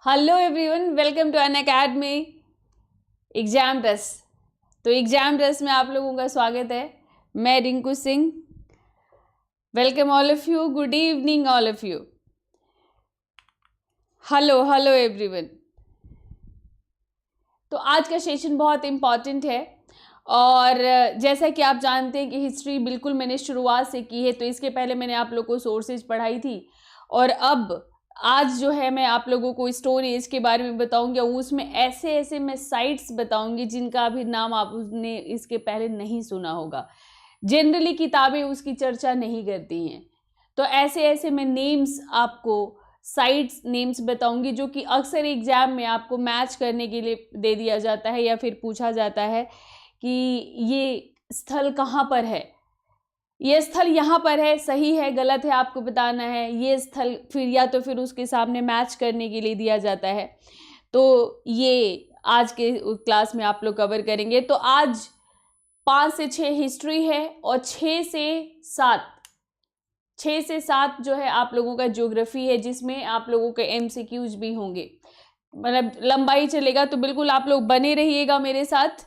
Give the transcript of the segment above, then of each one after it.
Hello everyone, welcome to Unacademy exam test. तो exam test में आप लोगों का स्वागत है। मैं Rinku Singh. Welcome all of you, good evening all of you. Hello everyone. तो आज का सेशन बहुत इम्पॉर्टेंट है और जैसा कि आप जानते हैं कि हिस्ट्री बिल्कुल मैंने शुरुआत से की है। तो इसके पहले मैंने आप लोगों को सोर्सेज पढ़ाई थी और अब आज जो है मैं आप लोगों को स्टोरीज के बारे में बताऊंगी और उसमें ऐसे मैं साइट्स बताऊंगी जिनका अभी नाम आपने इसके पहले नहीं सुना होगा। जनरली किताबें उसकी चर्चा नहीं करती हैं। तो ऐसे मैं नेम्स आपको साइट्स नेम्स बताऊंगी जो कि अक्सर एग्जाम में आपको मैच करने के लिए दे दिया जाता है या फिर पूछा जाता है कि ये स्थल कहाँ पर है, ये स्थल यहाँ पर है, सही है गलत है आपको बताना है। ये स्थल फिर या तो फिर उसके सामने मैच करने के लिए दिया जाता है। तो ये आज के क्लास में आप लोग कवर करेंगे। तो आज 5 से 6 हिस्ट्री है और 6 से 7 जो है आप लोगों का ज्योग्राफी है, जिसमें आप लोगों के एमसीक्यूज भी होंगे। मतलब लंबाई चलेगा, तो बिल्कुल आप लोग बने रहिएगा मेरे साथ।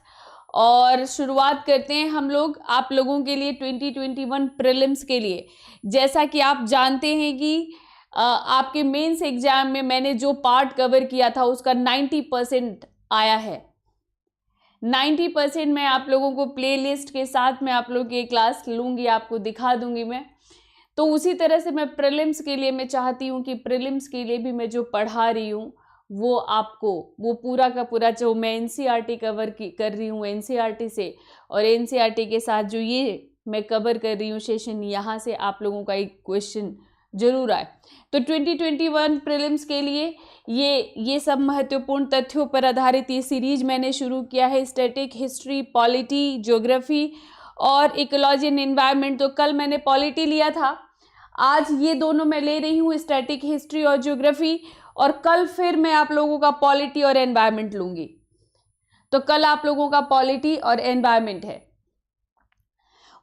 और शुरुआत करते हैं हम लोग आप लोगों के लिए 2021 प्रीलिम्स के लिए। जैसा कि आप जानते हैं कि आपके मेंस एग्जाम में मैंने जो पार्ट कवर किया था उसका 90% आया है। 90% मैं आप लोगों को प्लेलिस्ट के साथ में आप लोगों की क्लास लूँगी, आपको दिखा दूंगी मैं। तो उसी तरह से मैं प्रीलिम्स के लिए मैं चाहती हूँ कि प्रीलिम्स के लिए भी मैं जो पढ़ा रही हूँ वो आपको वो पूरा का पूरा जो मैं एनसीईआरटी कवर कर रही हूँ एनसीईआरटी से, और एनसीईआरटी के साथ जो ये मैं कवर कर रही हूँ सेशन, यहाँ से आप लोगों का एक क्वेश्चन जरूर आए। तो 2021 प्रीलिम्स के लिए ये सब महत्वपूर्ण तथ्यों पर आधारित ये सीरीज मैंने शुरू किया है। स्टैटिक, हिस्ट्री, पॉलिटी, ज्योग्राफी और इकोलॉजी एंड एनवायरनमेंट। तो कल मैंने पॉलिटी लिया था, आज ये दोनों मैं ले रही हूँ, स्टैटिक, हिस्ट्री और ज्योग्राफी। और कल फिर मैं आप लोगों का पॉलिटी और एनवायरनमेंट लूंगी। तो कल आप लोगों का पॉलिटी और एनवायरनमेंट है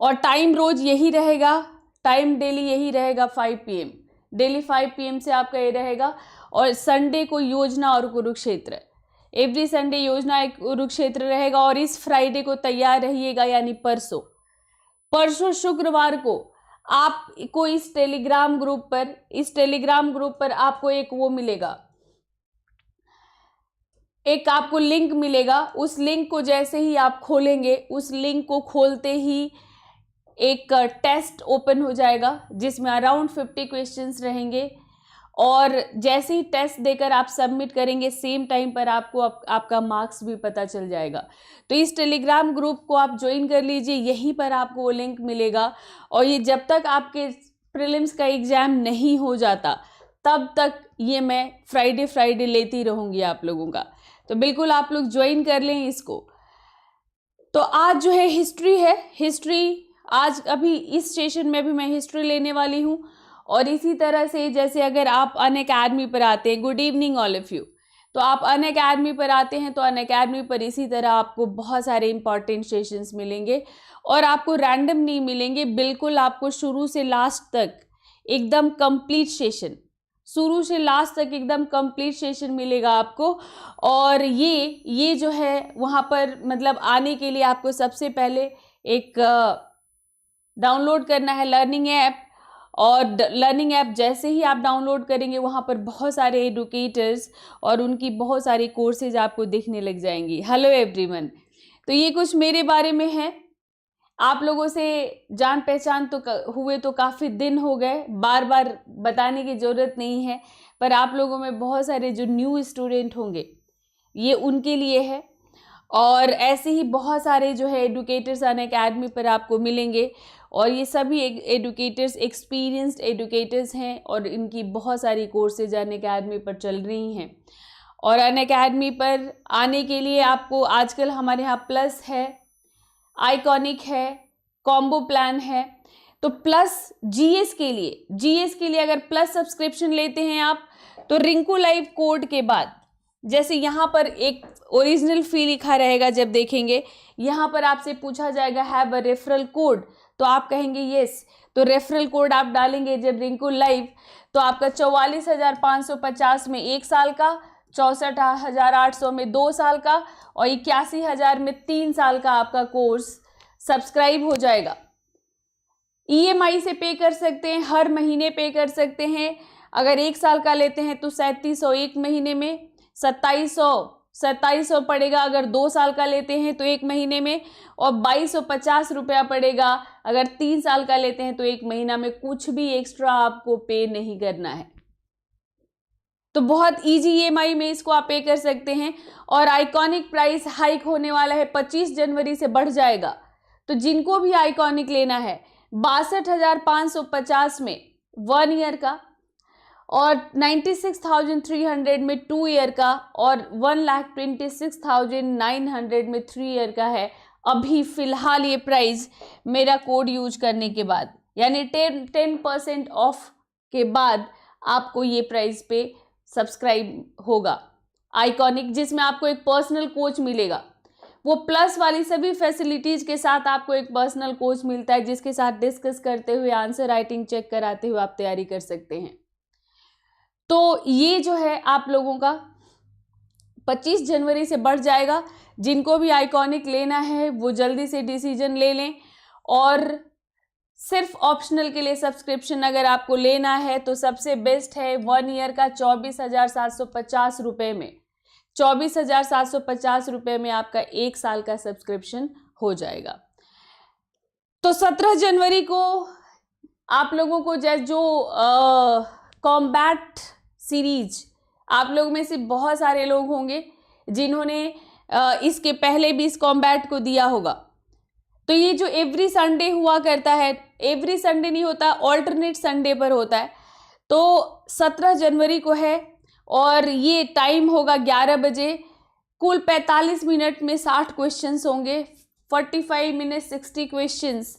और टाइम रोज यही रहेगा, टाइम डेली यही रहेगा 5 PM। डेली 5 PM से आपका ये रहेगा। और संडे को योजना और कुरुक्षेत्र, एवरी संडे योजना एक कुरुक्षेत्र रहेगा। और इस फ्राइडे को तैयार रहिएगा, यानी परसों शुक्रवार को आपको इस टेलीग्राम ग्रुप पर आपको एक वो मिलेगा, एक आपको लिंक मिलेगा। उस लिंक को जैसे ही आप खोलेंगे, उस लिंक को खोलते ही एक टेस्ट ओपन हो जाएगा जिसमें अराउंड 50 क्वेश्चंस रहेंगे। और जैसे ही टेस्ट देकर आप सबमिट करेंगे, सेम टाइम पर आपको आपका मार्क्स भी पता चल जाएगा। तो इस टेलीग्राम ग्रुप को आप ज्वाइन कर लीजिए, यहीं पर आपको वो लिंक मिलेगा। और ये जब तक आपके प्रीलिम्स का एग्जाम नहीं हो जाता तब तक ये मैं फ्राइडे लेती रहूँगी आप लोगों का। तो बिल्कुल आप लोग ज्वाइन कर लें इसको। तो आज जो है हिस्ट्री है। हिस्ट्री आज अभी इस सेशन में भी मैं हिस्ट्री लेने वाली हूँ। और इसी तरह से जैसे अगर आप अनअकैडमी पर आते हैं, good evening all of you. तो आप अनअकैडमी पर आते हैं तो अनअकैडमी पर इसी तरह आपको बहुत सारे इंपॉर्टेंट सेशंस मिलेंगे और आपको रैंडम नहीं मिलेंगे। बिल्कुल आपको शुरू से लास्ट तक एकदम कंप्लीट सेशन, शुरू से लास्ट तक एकदम कंप्लीट सेशन मिलेगा आपको। और ये जो है वहाँ पर मतलब आने के लिए आपको सबसे पहले एक डाउनलोड करना है लर्निंग ऐप। और लर्निंग ऐप जैसे ही आप डाउनलोड करेंगे, वहाँ पर बहुत सारे एडुकेटर्स और उनकी बहुत सारी कोर्सेज आपको दिखने लग जाएंगी। Hello everyone. तो ये कुछ मेरे बारे में है। आप लोगों से जान पहचान तो हुए तो काफ़ी दिन हो गए, बार बार बताने की ज़रूरत नहीं है। पर आप लोगों में बहुत सारे जो न्यू स्टूडेंट होंगे ये उनके लिए है। और ऐसे ही बहुत सारे जो है एडुकेटर्स अनअकैडमी पर आपको मिलेंगे। और ये सभी एडुकेटर्स एक्सपीरियंस्ड एडुकेटर्स हैं और इनकी बहुत सारी कोर्सेज अनअकैडमी पर चल रही हैं। और अनअकैडमी पर आने के लिए आपको आजकल हमारे यहाँ प्लस है, आइकॉनिक है, कॉम्बो प्लान है। तो प्लस जीएस के लिए अगर प्लस सब्सक्रिप्शन लेते हैं आप, तो रिंकू लाइव कोड के बाद जैसे यहाँ पर एक ओरिजिनल फी लिखा रहेगा, जब देखेंगे यहाँ पर आपसे पूछा जाएगा हैव अ रेफरल कोड, तो आप कहेंगे यस। तो रेफरल कोड आप डालेंगे जब रिंकू लाइव, तो आपका 44,550 में 1 साल का, 64,800 में 2 साल का और 81,000 में 3 साल का आपका कोर्स सब्सक्राइब हो जाएगा। EMI से पे कर सकते हैं, हर महीने पे कर सकते हैं। अगर 1 साल का लेते हैं तो 3700 एक महीने में, 2700 पड़ेगा अगर 2 साल का लेते हैं तो एक महीने में, और 2250 रुपया पड़ेगा अगर 3 साल का लेते हैं तो एक महीना में। कुछ भी एक्स्ट्रा आपको पे नहीं करना है। तो बहुत इजी EMI में इसको आप पे कर सकते हैं। और आइकॉनिक प्राइस हाइक होने वाला है, 25 जनवरी से बढ़ जाएगा। तो जिनको भी आइकॉनिक लेना है 62,550 में 1 ईयर का, और 96,300 में 2 ईयर का, और 1,26,900 में 3 ईयर का है अभी फिलहाल ये प्राइस मेरा कोड यूज करने के बाद, यानी 10% ऑफ के बाद आपको ये प्राइस पे सब्सक्राइब होगा आइकॉनिक, जिसमें आपको एक पर्सनल कोच मिलेगा। वो प्लस वाली सभी फैसिलिटीज के साथ आपको एक पर्सनल कोच मिलता है, जिसके साथ डिस्कस करते हुए, आंसर राइटिंग चेक कराते हुए आप तैयारी कर सकते हैं। तो ये जो है आप लोगों का 25 जनवरी से बढ़ जाएगा। जिनको भी आइकॉनिक लेना है वो जल्दी से डिसीजन ले लें। और सिर्फ ऑप्शनल के लिए सब्सक्रिप्शन अगर आपको लेना है तो सबसे बेस्ट है 1 ईयर का 24,750 रुपये में। 24,750 रुपये में आपका 1 साल का सब्सक्रिप्शन हो जाएगा। तो 17 जनवरी को आप लोगों को जो कॉम्बैट सीरीज, आप लोग में से बहुत सारे लोग होंगे जिन्होंने इसके पहले भी इस कॉम्बैट को दिया होगा। तो ये जो एवरी संडे हुआ करता है, एवरी संडे नहीं होता, ऑल्टरनेट संडे पर होता है। तो 17 जनवरी को है और ये टाइम होगा 11 बजे। कुल 45 मिनट में 60 क्वेश्चंस होंगे, 45 मिनट 60 क्वेश्चंस,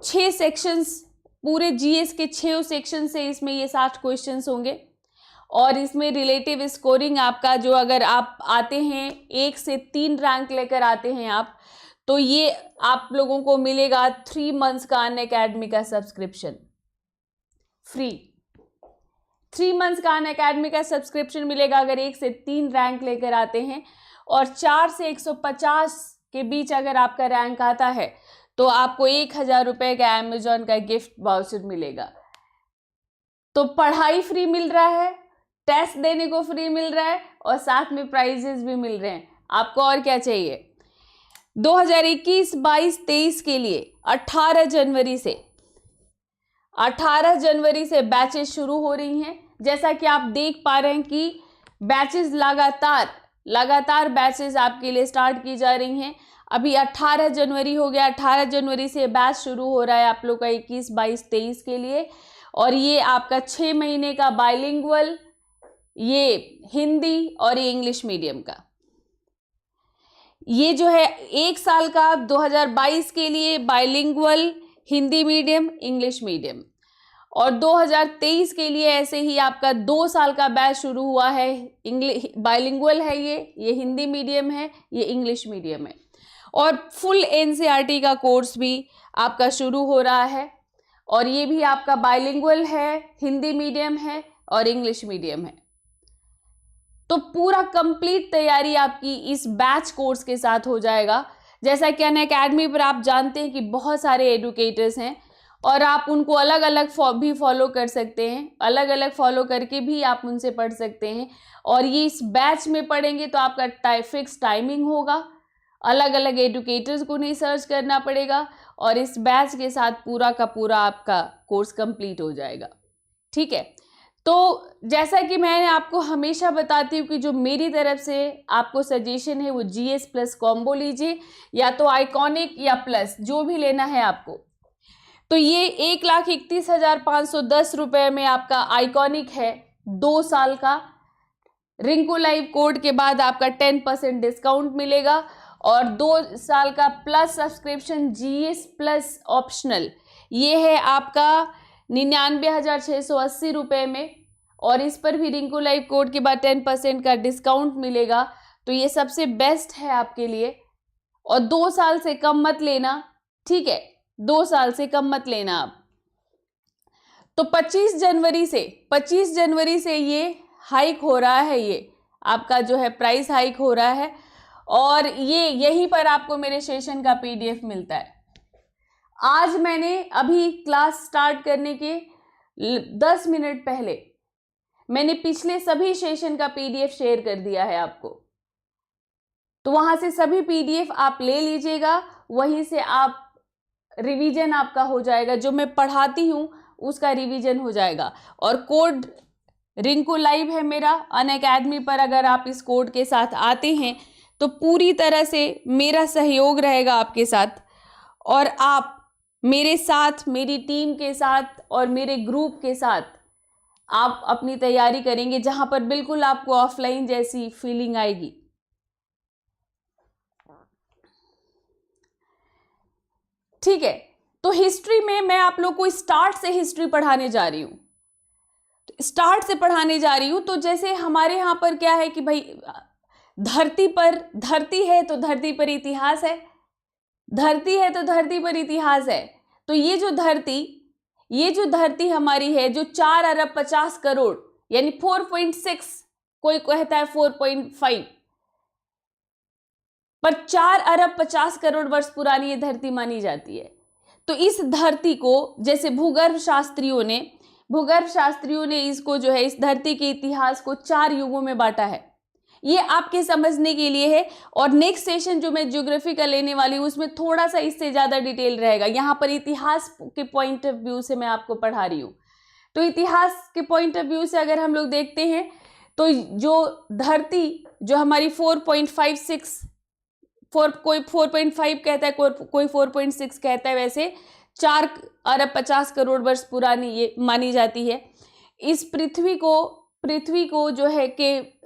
6 सेक्शंस, पूरे जीएस के 6 सेक्शन से इसमें ये 60 क्वेश्चंस होंगे। और इसमें रिलेटिव स्कोरिंग आपका जो, अगर आप आते हैं 1 से 3 रैंक लेकर आते हैं आप, तो ये आप लोगों को मिलेगा 3 मंथ्स का अनअकैडमी का सब्सक्रिप्शन फ्री। 3 मंथ्स का अनअकैडमी का सब्सक्रिप्शन मिलेगा अगर 1 से 3 रैंक लेकर आते हैं। और 4 से 150 के बीच अगर आपका रैंक आता है तो आपको 1,000 रुपये का अमेजॉन का गिफ्ट वाउचर मिलेगा। तो पढ़ाई फ्री मिल रहा है, टेस्ट देने को फ्री मिल रहा है और साथ में प्राइजेस भी मिल रहे हैं। आपको और क्या चाहिए। 2021-22-23 के लिए 18 जनवरी से बैचेस शुरू हो रही हैं। जैसा कि आप देख पा रहे हैं कि बैचेस लगातार बैचेस आपके लिए स्टार्ट की जा रही हैं। अभी 18 जनवरी हो गया, 18 जनवरी से बैच शुरू हो रहा है आप लोग का 21-22-23 के लिए। और ये आपका 6 महीने का बाइलिंगुअल, ये हिंदी और ये इंग्लिश मीडियम का। ये जो है 1 साल का 2022 के लिए bilingual, Hindi medium, English medium. और 2023 के लिए ऐसे ही आपका 2 साल का बैच शुरू हुआ है। बाइलिंगुअल है, ये हिंदी मीडियम है, ये इंग्लिश मीडियम है। और फुल NCERT का कोर्स भी आपका शुरू हो रहा है और ये भी आपका बाइलिंगुअल है, हिंदी मीडियम है और इंग्लिश मीडियम है। तो पूरा कंप्लीट तैयारी आपकी इस बैच कोर्स के साथ हो जाएगा। जैसा कि अनअकैडमी पर आप जानते हैं कि बहुत सारे एडुकेटर्स हैं और आप उनको अलग अलग भी फॉलो कर सकते हैं, अलग अलग फॉलो करके भी आप उनसे पढ़ सकते हैं। और ये इस बैच में पढ़ेंगे तो आपका फिक्स टाइमिंग होगा, अलग अलग एडुकेटर्स को नहीं सर्च करना पड़ेगा और इस बैच के साथ पूरा का पूरा आपका कोर्स कंप्लीट हो जाएगा। ठीक है। तो जैसा कि मैंने आपको हमेशा बताती हूँ कि जो मेरी तरफ से आपको सजेशन है वो GS प्लस कॉम्बो लीजिए, या तो आइकॉनिक या प्लस, जो भी लेना है आपको। तो ये 1,31,510 रुपये में आपका आइकॉनिक है, 2 साल का। रिंकू लाइव कोड के बाद आपका 10% डिस्काउंट मिलेगा। और 2 साल का plus subscription GS plus optional, ये है आपका 99,680 रुपये में। और इस पर भी रिंकू लाइव कोड के बाद 10% का डिस्काउंट मिलेगा। तो ये सबसे बेस्ट है आपके लिए। और 2 साल से कम मत लेना, ठीक है, 2 साल से कम मत लेना आप। तो 25 जनवरी से ये हाइक हो रहा है, ये आपका जो है प्राइस हाइक हो रहा है, और ये यहीं पर आपको मेरे सेशन का पीडीएफ मिलता है। आज मैंने अभी क्लास स्टार्ट करने के 10 मिनट पहले मैंने पिछले सभी सेशन का पीडीएफ शेयर कर दिया है आपको, तो वहां से सभी पीडीएफ आप ले लीजिएगा, वहीं से आप रिवीजन आपका हो जाएगा, जो मैं पढ़ाती हूँ उसका रिवीजन हो जाएगा। और कोड रिंकू लाइव है मेरा अनअकैडमी पर, अगर आप इस कोड के साथ आते हैं तो पूरी तरह से मेरा सहयोग रहेगा आपके साथ, और आप मेरे साथ, मेरी टीम के साथ और मेरे ग्रुप के साथ आप अपनी तैयारी करेंगे, जहां पर बिल्कुल आपको ऑफलाइन जैसी फीलिंग आएगी। ठीक है, तो हिस्ट्री में मैं आप लोग को स्टार्ट से हिस्ट्री पढ़ाने जा रही हूँ, स्टार्ट से पढ़ाने जा रही हूँ। तो जैसे हमारे यहाँ पर क्या है कि भाई धरती पर, धरती है तो धरती पर इतिहास है, धरती है तो धरती पर इतिहास है। तो ये जो धरती हमारी है, जो 4 अरब 50 करोड़ यानी 4.6, कोई कहता है 4.5, पर 4 अरब 50 करोड़ वर्ष पुरानी ये धरती मानी जाती है। तो इस धरती को जैसे भूगर्भ शास्त्रियों ने इसको जो है, इस धरती के इतिहास को 4 युगों में बांटा है। ये आपके समझने के लिए है, और नेक्स्ट सेशन जो मैं ज्योग्राफी का लेने वाली हूँ उसमें थोड़ा सा इससे ज़्यादा डिटेल रहेगा। यहाँ पर इतिहास के पॉइंट ऑफ व्यू से मैं आपको पढ़ा रही हूँ। तो इतिहास के पॉइंट ऑफ व्यू से अगर हम लोग देखते हैं तो जो धरती जो हमारी 4.56, कोई 4.5 कहता है, कोई 4.6 कहता है, वैसे 4 अरब 50 करोड़ वर्ष पुरानी ये मानी जाती है। इस पृथ्वी को जो है कि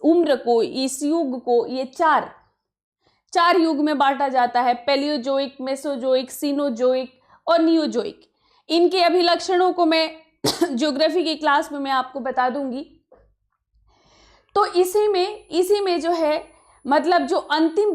उम्र को, इस युग को ये 4 युग में बांटा जाता है, पैलियोजोइक, मेसोजोइक, सीनोजोइक और नियोजोइक। इनके अभिलक्षणों को मैं ज्योग्राफी की क्लास में मैं आपको बता दूंगी। तो इसी में जो है, मतलब जो अंतिम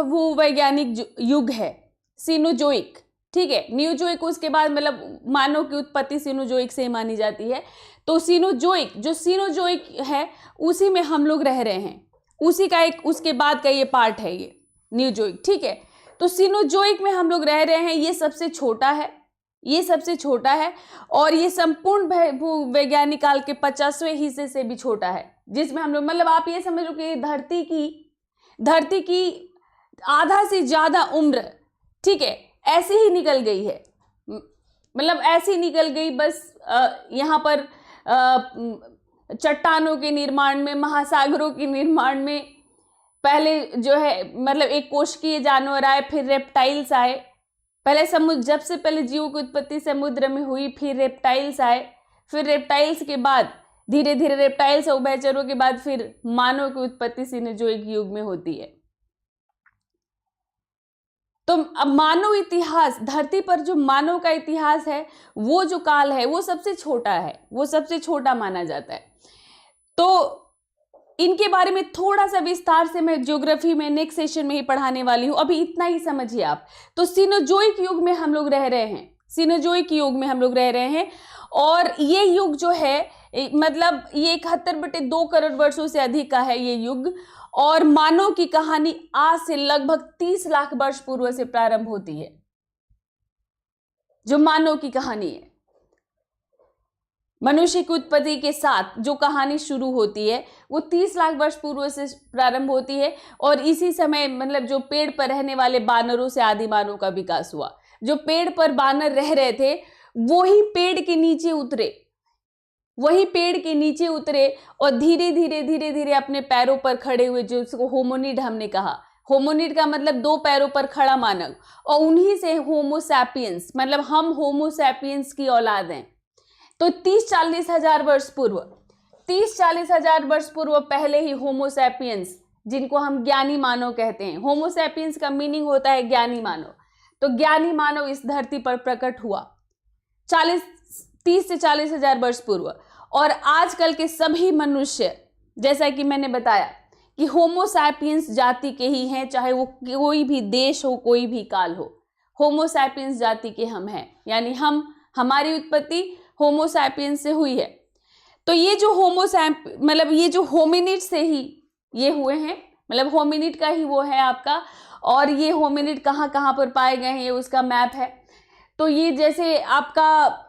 भूवैज्ञानिक युग है सीनोजोइक, ठीक है। नियोजोइक उसके बाद, मतलब मानव की उत्पत्ति सीनोजोइक से मानी जाती है। तो सीनोजोइक है उसी में हम लोग रह रहे हैं, उसी का एक, उसके बाद का ये पार्ट है ये नियोजोइक, ठीक है। तो सीनोजोइक में हम लोग रह रहे हैं, ये सबसे छोटा है, और ये संपूर्ण भूवैज्ञानिक काल के 50वें हिस्से से भी छोटा है, जिसमें हम लोग, मतलब आप ये समझ लो कि धरती की आधा से ज्यादा उम्र, ठीक है, ऐसे ही निकल गई है, मतलब ऐसी निकल गई बस। यहाँ पर चट्टानों के निर्माण में, महासागरों के निर्माण में पहले जो है, मतलब एक कोशिकीय जानवर आए, फिर रेप्टाइल्स आए। पहले समुद्र, जब से पहले जीवों की उत्पत्ति समुद्र में हुई, फिर रेप्टाइल्स आए, फिर रेप्टाइल्स के बाद धीरे धीरे रेप्टाइल्स और उभयचरों के बाद फिर मानव की उत्पत्ति सीनोजोइक युग में होती है। तो अब मानव इतिहास, धरती पर जो मानव का इतिहास है, वो जो काल है वो सबसे छोटा है, वो सबसे छोटा माना जाता है। तो इनके बारे में थोड़ा सा विस्तार से मैं ज्योग्राफी में नेक्स्ट सेशन में ही पढ़ाने वाली हूँ, अभी इतना ही समझिए आप। तो सीनोजोइक युग में हम लोग रह रहे हैं, सीनोजोइक युग में हम लोग रह रहे हैं, और ये युग जो है, मतलब ये 71/2 करोड़ वर्षों से अधिक का है ये युग। और मानव की कहानी आज से लगभग 30 लाख वर्ष पूर्व से प्रारंभ होती है। जो मानव की कहानी है, मनुष्य की उत्पत्ति के साथ जो कहानी शुरू होती है, वो 30 लाख वर्ष पूर्व से प्रारंभ होती है। और इसी समय, मतलब जो पेड़ पर रहने वाले बानरों से आदि मानव का विकास हुआ। जो पेड़ पर बानर रह रहे थे, वही पेड़ के नीचे उतरे, और धीरे धीरे अपने पैरों पर खड़े हुए, जो उसको होमोनिड हमने कहा। होमोनिड का मतलब 2 पैरों पर खड़ा मानव, और उन्हीं से होमो सैपियंस, मतलब हम होमो सैपियंस की औलाद हैं। तो 30-40 हजार वर्ष पूर्व पहले ही होमो सैपियंस, जिनको हम ज्ञानी मानव कहते हैं, होमो सैपियंस का मीनिंग होता है ज्ञानी मानव। तो ज्ञानी मानव इस धरती पर प्रकट हुआ 30 से 40 हजार वर्ष पूर्व। और आजकल के सभी मनुष्य, जैसा कि मैंने बताया कि होमो सैपियंस जाति के ही हैं, चाहे वो कोई भी देश हो, कोई भी काल हो, होमो सैपियंस जाति के हम हैं। यानी हमारी उत्पत्ति होमो सैपियंस से हुई है। तो ये जो मतलब ये जो होमिनिड से ही ये हुए हैं, मतलब होमिनिड का ही वो है आपका, और ये होमिनिड कहाँ कहाँ पर पाए गए हैं ये उसका मैप है। तो ये जैसे आपका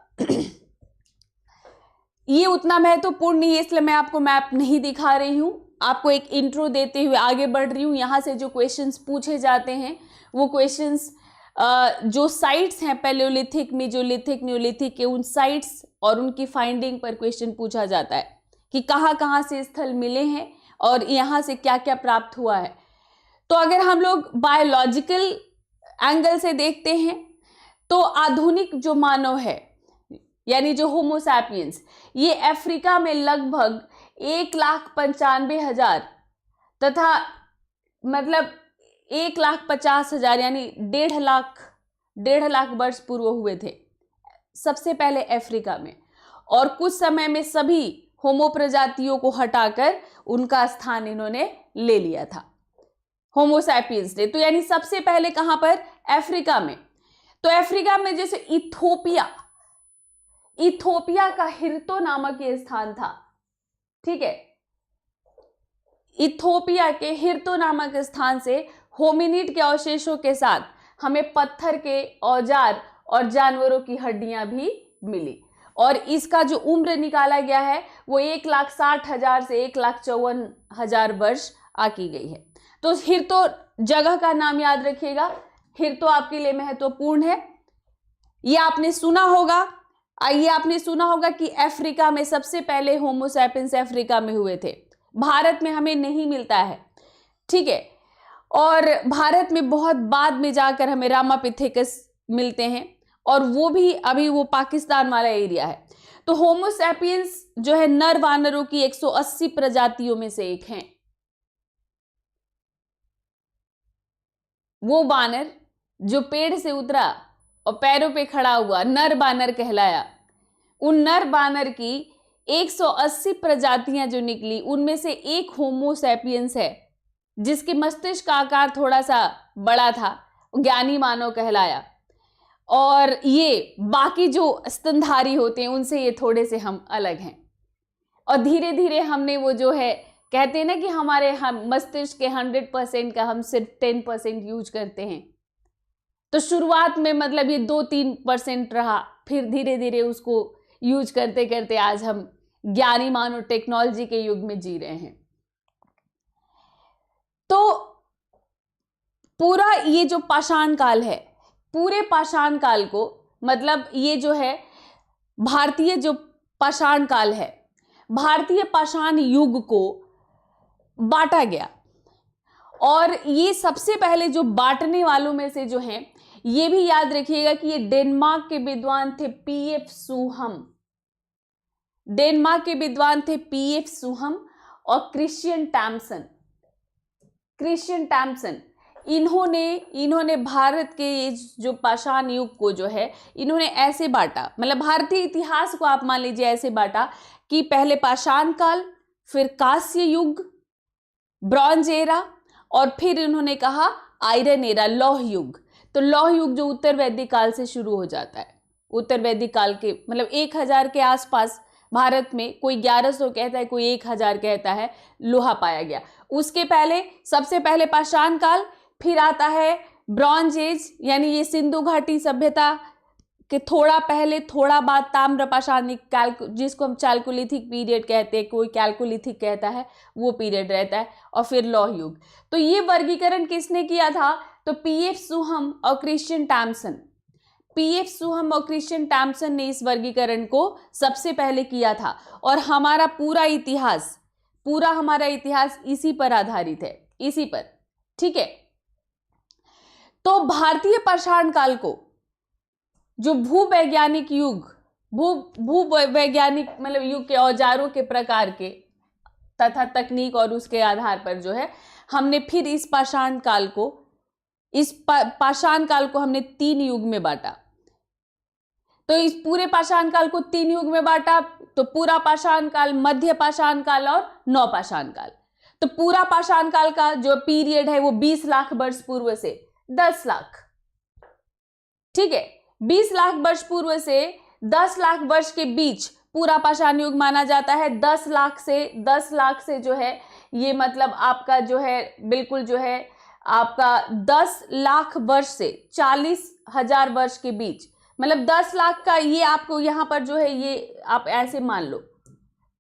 ये उतना महत्वपूर्ण नहीं है, इसलिए मैं आपको मैप नहीं दिखा रही हूँ, आपको एक इंट्रो देते हुए आगे बढ़ रही हूँ। यहाँ से जो क्वेश्चंस पूछे जाते हैं वो क्वेश्चंस जो साइट्स हैं पैलियोलिथिक, मेसोलिथिक, न्यूलिथिक के, उन साइट्स और उनकी फाइंडिंग पर क्वेश्चन पूछा जाता है कि कहाँ कहाँ से स्थल मिले हैं और यहाँ से क्या क्या प्राप्त हुआ है। तो अगर हम लोग बायोलॉजिकल एंगल से देखते हैं तो आधुनिक जो मानव है यानी जो होमो सैपियंस, ये अफ्रीका में लगभग 1,95,000 तथा मतलब 1,50,000 यानी 1.5 लाख वर्ष पूर्व हुए थे सबसे पहले अफ्रीका में, और कुछ समय में सभी होमो प्रजातियों को हटाकर उनका स्थान इन्होंने ले लिया था होमो सैपियंस ने। तो यानी सबसे पहले कहां पर? अफ्रीका में। तो अफ्रीका में जैसे इथोपिया का हिर्तो नामक ये स्थान था, ठीक है। इथोपिया के हिर्तो नामक स्थान से होमिनिड के अवशेषों के साथ हमें पत्थर के औजार और जानवरों की हड्डियां भी मिली, और इसका जो उम्र निकाला गया है वो 1,60,000 से 1,54,000 वर्ष आकी गई है। तो हिर्तो जगह का नाम याद रखिएगा, हिर्तो आपके लिए महत्वपूर्ण है। ये आपने सुना होगा कि अफ्रीका में सबसे पहले होमो सैपियंस अफ्रीका में हुए थे, भारत में हमें नहीं मिलता है, ठीक है। और भारत में बहुत बाद में जाकर हमें रामापिथेकस मिलते हैं, और वो भी अभी वो पाकिस्तान वाला एरिया है। तो होमो सैपियंस जो है नर वानरों की 180 प्रजातियों में से एक हैं। वो बानर जो पेड़ से उतरा और पैरों पे खड़ा हुआ नर बानर कहलाया। उन नर बानर की 180 प्रजातियां जो निकली, उनमें से एक होमो सैपियंस है जिसके मस्तिष्क का आकार थोड़ा सा बड़ा था, ज्ञानी मानव कहलाया। और ये बाकी जो स्तनधारी होते हैं उनसे ये थोड़े से हम अलग हैं, और धीरे धीरे हमने वो जो है कहते हैं ना कि हम मस्तिष्क के 100% का हम सिर्फ 10% यूज करते हैं। तो शुरुआत में मतलब ये 2-3% रहा, फिर धीरे धीरे उसको यूज करते करते आज हम ज्ञानी मानव टेक्नोलॉजी के युग में जी रहे हैं। तो पूरा ये जो पाषाण काल है, पूरे पाषाण काल को मतलब ये जो है भारतीय जो पाषाण काल है, भारतीय पाषाण युग को बांटा गया। और ये सबसे पहले जो बांटने वालों में से जो हैं, ये भी याद रखिएगा कि ये डेनमार्क के विद्वान थे P.F. सुहम। डेनमार्क के विद्वान थे P.F. सुहम और क्रिश्चियन टैम्सन। इन्होंने भारत के जो पाषाण युग को जो है इन्होंने ऐसे बांटा, मतलब भारतीय इतिहास को आप मान लीजिए ऐसे बांटा कि पहले पाषाण काल, फिर कांस्य युग, ब्रॉन्ज एरा, और फिर इन्होंने कहा आयरन एरा, लौह युग। तो लौह युग जो उत्तर वैदिक काल से शुरू हो जाता है, उत्तर वैदिक काल के मतलब 1000 के आसपास भारत में, कोई 1100 कहता है, कोई 1000 कहता है, लोहा पाया गया। उसके पहले सबसे पहले पाषाण काल, फिर आता है ब्रॉन्ज एज यानी ये सिंधु घाटी सभ्यता के थोड़ा पहले, थोड़ा बाद ताम्र पाषाणिक जिसको हम चाल्कोलिथिक पीरियड कहते हैं, कोई कैल्कोलिथिक कहता है, वो पीरियड रहता है, और फिर लौह युग। तो ये वर्गीकरण किसने किया था? तो P.F. सुहम और क्रिश्चियन टैम्सन ने इस वर्गीकरण को सबसे पहले किया था। और हमारा पूरा इतिहास इसी पर आधारित है, इसी पर, ठीक है। तो भारतीय पाषाण काल को जो भूवैज्ञानिक युग, भूवैज्ञानिक मतलब युग के औजारों के प्रकार के तथा तकनीक और उसके आधार पर जो है हमने फिर इस पाषाण काल को हमने 3 युग में बांटा। तो इस पूरे पाषाण काल को 3 युग में बांटा, तो पूरा पाषाण काल, मध्य पाषाण काल और नवपाषाण काल। तो पूरा पाषाण काल का जो पीरियड है वो 20 लाख वर्ष पूर्व से 10 लाख, ठीक है, 20 लाख वर्ष पूर्व से 10 लाख वर्ष के बीच पूरा पाषाण युग माना जाता है। 10 लाख से जो है ये मतलब आपका जो है बिल्कुल जो है आपका 10 लाख वर्ष से 40,000 वर्ष के बीच, मतलब 10 लाख का ये आपको यहाँ पर जो है ये आप ऐसे मान लो,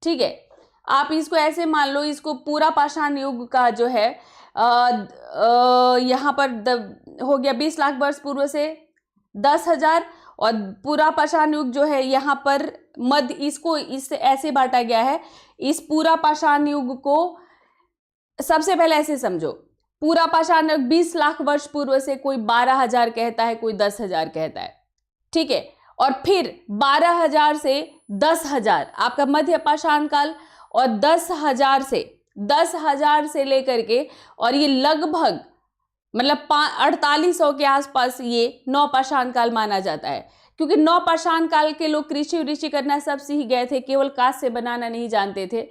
ठीक है, आप इसको ऐसे मान लो, इसको पूरा पाषाण युग का जो है यहाँ पर हो गया 20 लाख वर्ष पूर्व से 10,000, और पूरा पाषाण युग जो है यहाँ पर मध्य, इसको इससे ऐसे बांटा गया है। इस पूरा पाषाण युग को सबसे पहले ऐसे समझो, पूरा पाषाण युग 20 लाख वर्ष पूर्व से कोई 12,000 कहता है, कोई 10,000 कहता है, ठीक है, और फिर 12,000 से 10,000 आपका मध्य पाषाण काल, और 10,000 से लेकर के और ये लगभग मतलब 4800 के आसपास ये नवपाषाण काल माना जाता है, क्योंकि नवपाषाण काल के लोग कृषि वृषि करना सब सीख गए थे, केवल कांस्य से बनाना नहीं जानते थे,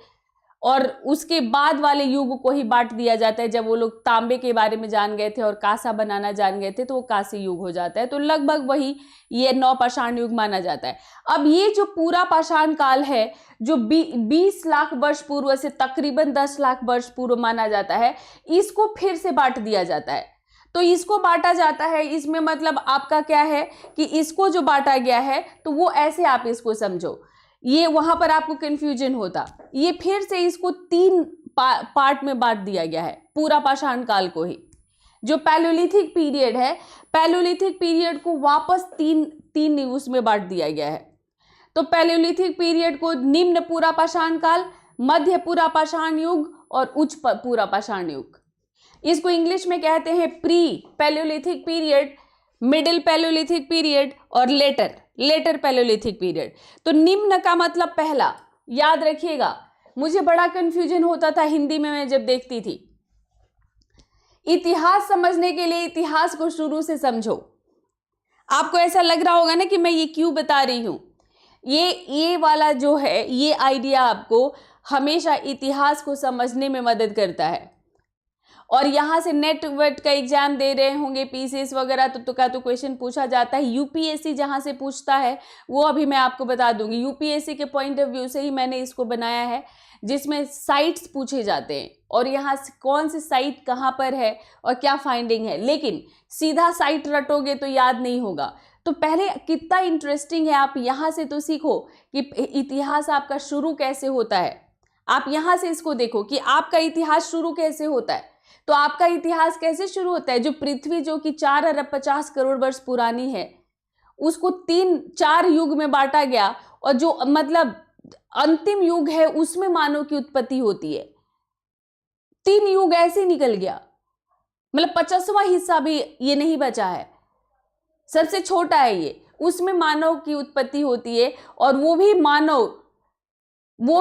और उसके बाद वाले युग को ही बांट दिया जाता है। जब वो लोग तांबे के बारे में जान गए थे और कांसा बनाना जान गए थे तो वो कांस्य युग हो जाता है, तो लगभग वही ये नवपाषाण युग माना जाता है। अब ये जो पूरा पाषाण काल है जो 20 लाख वर्ष पूर्व से तकरीबन 10 लाख वर्ष पूर्व माना जाता है, इसको फिर से बांट दिया जाता है। तो इसको बांटा जाता है, इसमें मतलब आपका क्या है कि इसको जो बांटा गया है तो वो ऐसे आप इसको समझो, ये वहां पर आपको कंफ्यूजन होता, ये फिर से इसको 3 पार्ट में बांट दिया गया है पूरा पाषाण काल को ही। जो पैलोलिथिक पीरियड है, पैलोलिथिक पीरियड को वापस तीन उसमें बांट दिया गया है। तो पैलोलिथिक पीरियड को निम्न पूरा पाषाण काल, मध्य पूरा पाषाण युग और उच्च पूरा पाषाण युग। इसको इंग्लिश में कहते हैं pre palaeolithic period, middle palaeolithic period और लेटर पैलोलिथिक पीरियड। तो निम्न का मतलब पहला, याद रखिएगा, मुझे बड़ा कंफ्यूजन होता था हिंदी में मैं जब देखती थी। इतिहास समझने के लिए इतिहास को शुरू से समझो। आपको ऐसा लग रहा होगा ना कि मैं ये क्यों बता रही हूं, ये वाला जो है ये आइडिया आपको हमेशा इतिहास को समझने में मदद करता है। और यहाँ से नेट वेट का एग्जाम दे रहे होंगे, पीसीएस वगैरह तो क्वेश्चन पूछा जाता है। यूपीएससी जहाँ से पूछता है वो अभी मैं आपको बता दूंगी। यूपीएससी के पॉइंट ऑफ व्यू से ही मैंने इसको बनाया है, जिसमें साइट्स पूछे जाते हैं और यहाँ कौन सी साइट कहाँ पर है और क्या फाइंडिंग है। लेकिन सीधा साइट रटोगे तो याद नहीं होगा। तो पहले कितना इंटरेस्टिंग है, आप यहाँ से तो सीखो कि इतिहास आपका शुरू कैसे होता है। आप यहाँ से इसको देखो कि आपका इतिहास शुरू कैसे होता है। तो आपका इतिहास कैसे शुरू होता है, जो पृथ्वी जो कि 4 अरब 50 करोड़ वर्ष पुरानी है, उसको 3-4 युग में बांटा गया, और जो मतलब अंतिम युग है उसमें मानव की उत्पत्ति होती है। 3 युग ऐसे निकल गया, मतलब 50वां हिस्सा भी ये नहीं बचा है, सबसे छोटा है ये, उसमें मानव की उत्पत्ति होती है। और वो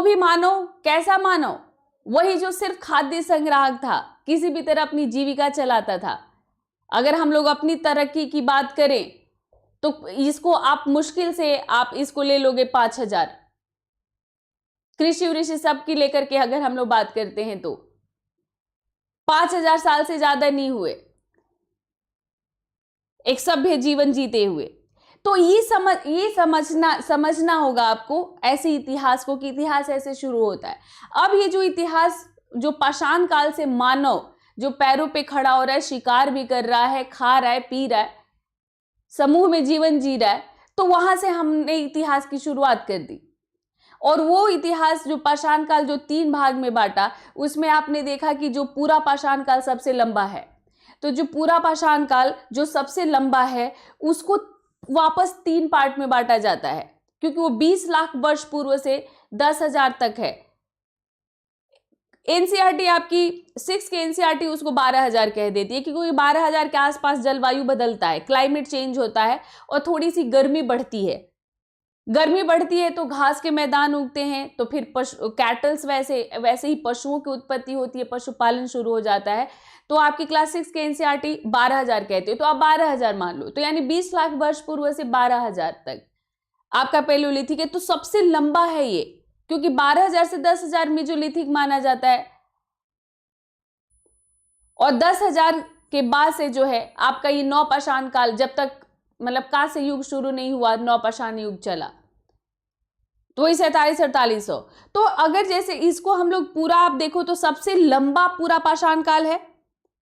भी मानव कैसा मानव, वही जो सिर्फ खाद्य संग्राहक था, किसी भी तरह अपनी जीविका चलाता था। अगर हम लोग अपनी तरक्की की बात करें तो इसको आप मुश्किल से आप इसको ले लोगे 5,000, कृषि वृषि सबकी लेकर के अगर हम लोग बात करते हैं तो 5,000 साल से ज्यादा नहीं हुए एक सभ्य जीवन जीते हुए। तो ये समझना होगा आपको ऐसे इतिहास को, कि इतिहास ऐसे शुरू होता है। अब ये जो इतिहास जो पाषाण काल से मानव जो पैरों पे खड़ा हो रहा है, शिकार भी कर रहा है, खा रहा है, पी रहा है, समूह में जीवन जी रहा है, तो वहां से हमने इतिहास की शुरुआत कर दी। और वो इतिहास जो पाषाण काल जो 3 भाग में बांटा, उसमें आपने देखा कि जो पूरा पाषाण काल सबसे लंबा है। तो जो पूरा पाषाण काल जो सबसे लंबा है उसको वापस 3 पार्ट में बांटा जाता है, क्योंकि वो 20 लाख वर्ष पूर्व से 10,000 तक है। एनसीईआरटी आपकी 6 के एनसीईआरटी उसको 12,000 कह देती है, क्योंकि 12,000 के आसपास जलवायु बदलता है, क्लाइमेट चेंज होता है और थोड़ी सी गर्मी बढ़ती है। गर्मी बढ़ती है तो घास के मैदान उगते हैं, तो फिर कैटल्स वैसे ही पशुओं की उत्पत्ति होती है, पशुपालन शुरू हो जाता है। तो आपकी क्लास 6 के एनसीईआरटी 12,000 कहते हो, तो आप 12,000 मान लो। तो यानी 20 लाख वर्ष पूर्व से 12,000 तक आपका पैलोलिथिक है। तो सबसे लंबा है ये, क्योंकि 12,000 से 10,000 मेसोलिथिक माना जाता है, और 10,000 के बाद से जो है आपका ये नवपाषाण काल, जब तक मतलब कांस्य युग शुरू नहीं हुआ, नवपाषाण युग चला। तो वही 4700-4800। तो अगर जैसे इसको हम लोग पूरा आप देखो तो सबसे लंबा पूरा पाषाण काल है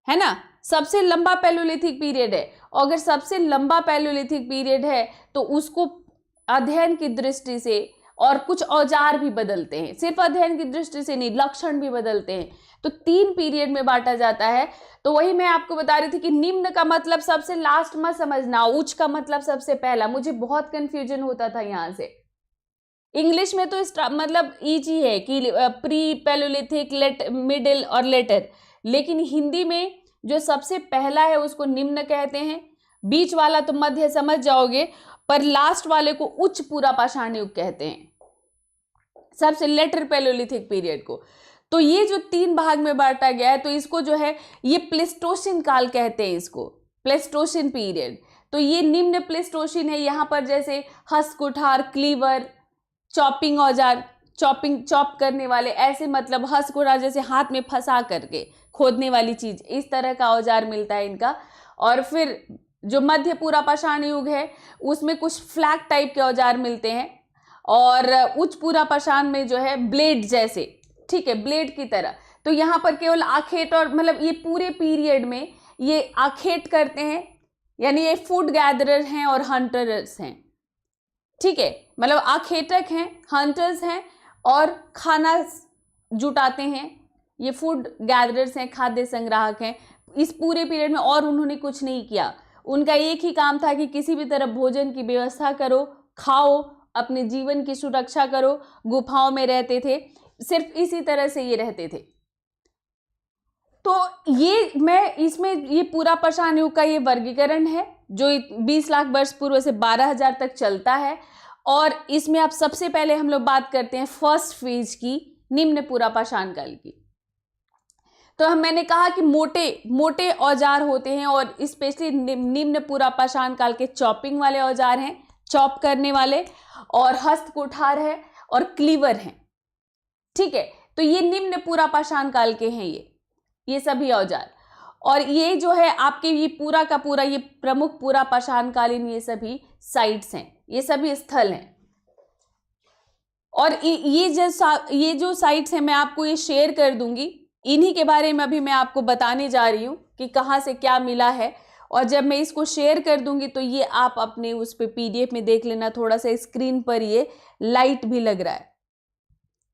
ना, सबसे लंबा पैलोलिथिक पीरियड है। और अगर सबसे लंबा पैलोलिथिक पीरियड है तो उसको अध्ययन की दृष्टि से और कुछ औजार भी बदलते हैं, सिर्फ अध्ययन की दृष्टि से नहीं, लक्षण भी बदलते हैं। तो 3 पीरियड में बांटा जाता है। तो वही मैं आपको बता रही थी कि निम्न का मतलब सबसे लास्ट मत समझना, उच्च का मतलब सबसे पहला। मुझे बहुत कंफ्यूजन होता था यहाँ से। इंग्लिश में तो मतलब इजी है कि प्री पैलोलिथिक, मिडिल और लेटर, लेकिन हिंदी में जो सबसे पहला है उसको निम्न कहते हैं, बीच वाला तो मध्य समझ जाओगे, पर लास्ट वाले को उच्च पूरा पाषाण युग कहते हैं, सबसे लेटर पैलोलिथिक पीरियड को। तो ये जो 3 भाग में बांटा गया है, तो इसको जो है ये प्लेस्टोसिन काल कहते हैं, इसको प्लेस्टोसिन पीरियड। तो ये निम्न प्लेस्टोसिन है। यहाँ पर जैसे हस्त कुठार, क्लीवर, चॉपिंग औजार, चॉप करने वाले, ऐसे मतलब हस्त कुठार जैसे हाथ में फंसा करके खोदने वाली चीज, इस तरह का औजार मिलता है इनका। और फिर जो मध्य पूरा पाषाण युग है उसमें कुछ फ्लैग टाइप के औजार मिलते हैं, और उच्च पूरा पाषाण में जो है ब्लेड जैसे, ठीक है, ब्लेड की तरह। तो यहाँ पर केवल आखेट, और मतलब ये पूरे पीरियड में ये आखेट करते हैं, यानी ये फूड गैदरर हैं और हंटर्स हैं, ठीक है, मतलब आखेटक हैं, हंटर्स हैं और खाना जुटाते हैं, ये फूड गैदरर्स हैं, खाद्य संग्राहक हैं इस पूरे पीरियड में। और उन्होंने कुछ नहीं किया, उनका एक ही काम था कि किसी भी तरह भोजन की व्यवस्था करो, खाओ, अपने जीवन की सुरक्षा करो। गुफाओं में रहते थे, सिर्फ इसी तरह से ये रहते थे। तो ये मैं इसमें ये पूरा पाषाण युग का ये वर्गीकरण है जो 20 लाख वर्ष पूर्व से 12,000 तक चलता है। और इसमें आप सबसे पहले हम लोग बात करते हैं फर्स्ट फेज की, निम्न पूरा पाषाण काल की। तो मैंने कहा कि मोटे मोटे औजार होते हैं, और स्पेशली निम्न पूरा पाषाण काल के चॉपिंग वाले औजार हैं, चॉप करने वाले, और हस्त कुठार है और क्लीवर हैं, ठीक है। तो ये निम्न पूरा पाषाण काल के हैं ये सभी औजार। और ये जो है आपके ये पूरा का पूरा ये प्रमुख पूरा पाषाण कालीन ये सभी साइट्स हैं, ये सभी स्थल हैं। और ये जो साइट्स हैं मैं आपको ये शेयर कर दूंगी, इन्हीं के बारे में अभी मैं आपको बताने जा रही हूँ कि कहाँ से क्या मिला है। और जब मैं इसको शेयर कर दूंगी तो ये आप अपने उस पे PDF में देख लेना। थोड़ा सा स्क्रीन पर ये लाइट भी लग रहा है,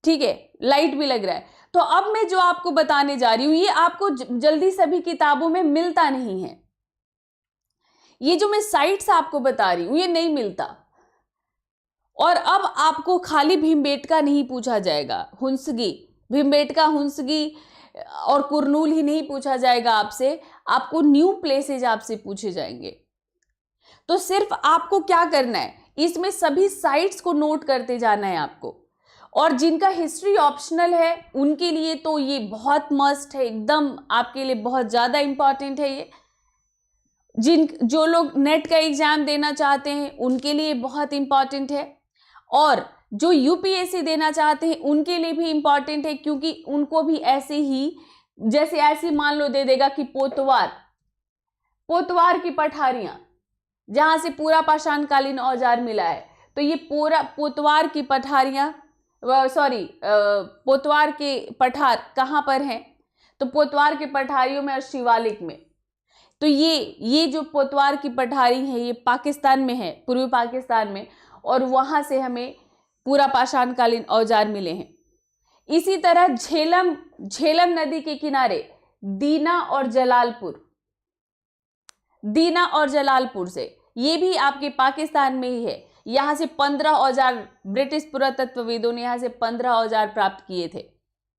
ठीक है, लाइट भी लग रहा है। तो अब मैं जो आपको बताने जा रही हूँ ये आपको जल्दी सभी किताबों में मिलता नहीं है। ये जो मैं साइट्स आपको बता रही हूँ ये नहीं मिलता। और अब आपको खाली भीमबेटका नहीं पूछा जाएगा, हुंसगी, भीमबेटका, हुंसगी और कुरनूल ही नहीं पूछा जाएगा आपसे, आपको न्यू प्लेसेज आपसे पूछे जाएंगे। तो सिर्फ आपको क्या करना है, इसमें सभी साइट्स को नोट करते जाना है आपको। और जिनका हिस्ट्री ऑप्शनल है उनके लिए तो ये बहुत मस्ट है, एकदम आपके लिए बहुत ज़्यादा इंपॉर्टेंट है ये। जो लोग नेट का एग्जाम देना चाहते हैं उनके लिए बहुत इंपॉर्टेंट है, और जो UPSC देना चाहते हैं उनके लिए भी इंपॉर्टेंट है, क्योंकि उनको भी ऐसे ही जैसे ऐसे मान लो दे देगा कि पोतवार की पठारियां जहां से पूरा पाषाण कालीन औजार मिला है, तो ये पूरा पोतवार की पठारियां पोतवार के पठार कहाँ पर हैं, तो पोतवार के पठारियों में और शिवालिक में। तो ये जो पोतवार की पठारी है ये पाकिस्तान में है, पूर्वी पाकिस्तान में, और वहां से हमें पूरा पाषाण कालीन औजार मिले हैं। इसी तरह झेलम नदी के किनारे दीना और जलालपुर से, ये भी आपके पाकिस्तान में ही है। यहाँ से 15 औजार ब्रिटिश पुरातत्वविदों ने यहाँ से 15 औजार प्राप्त किए थे,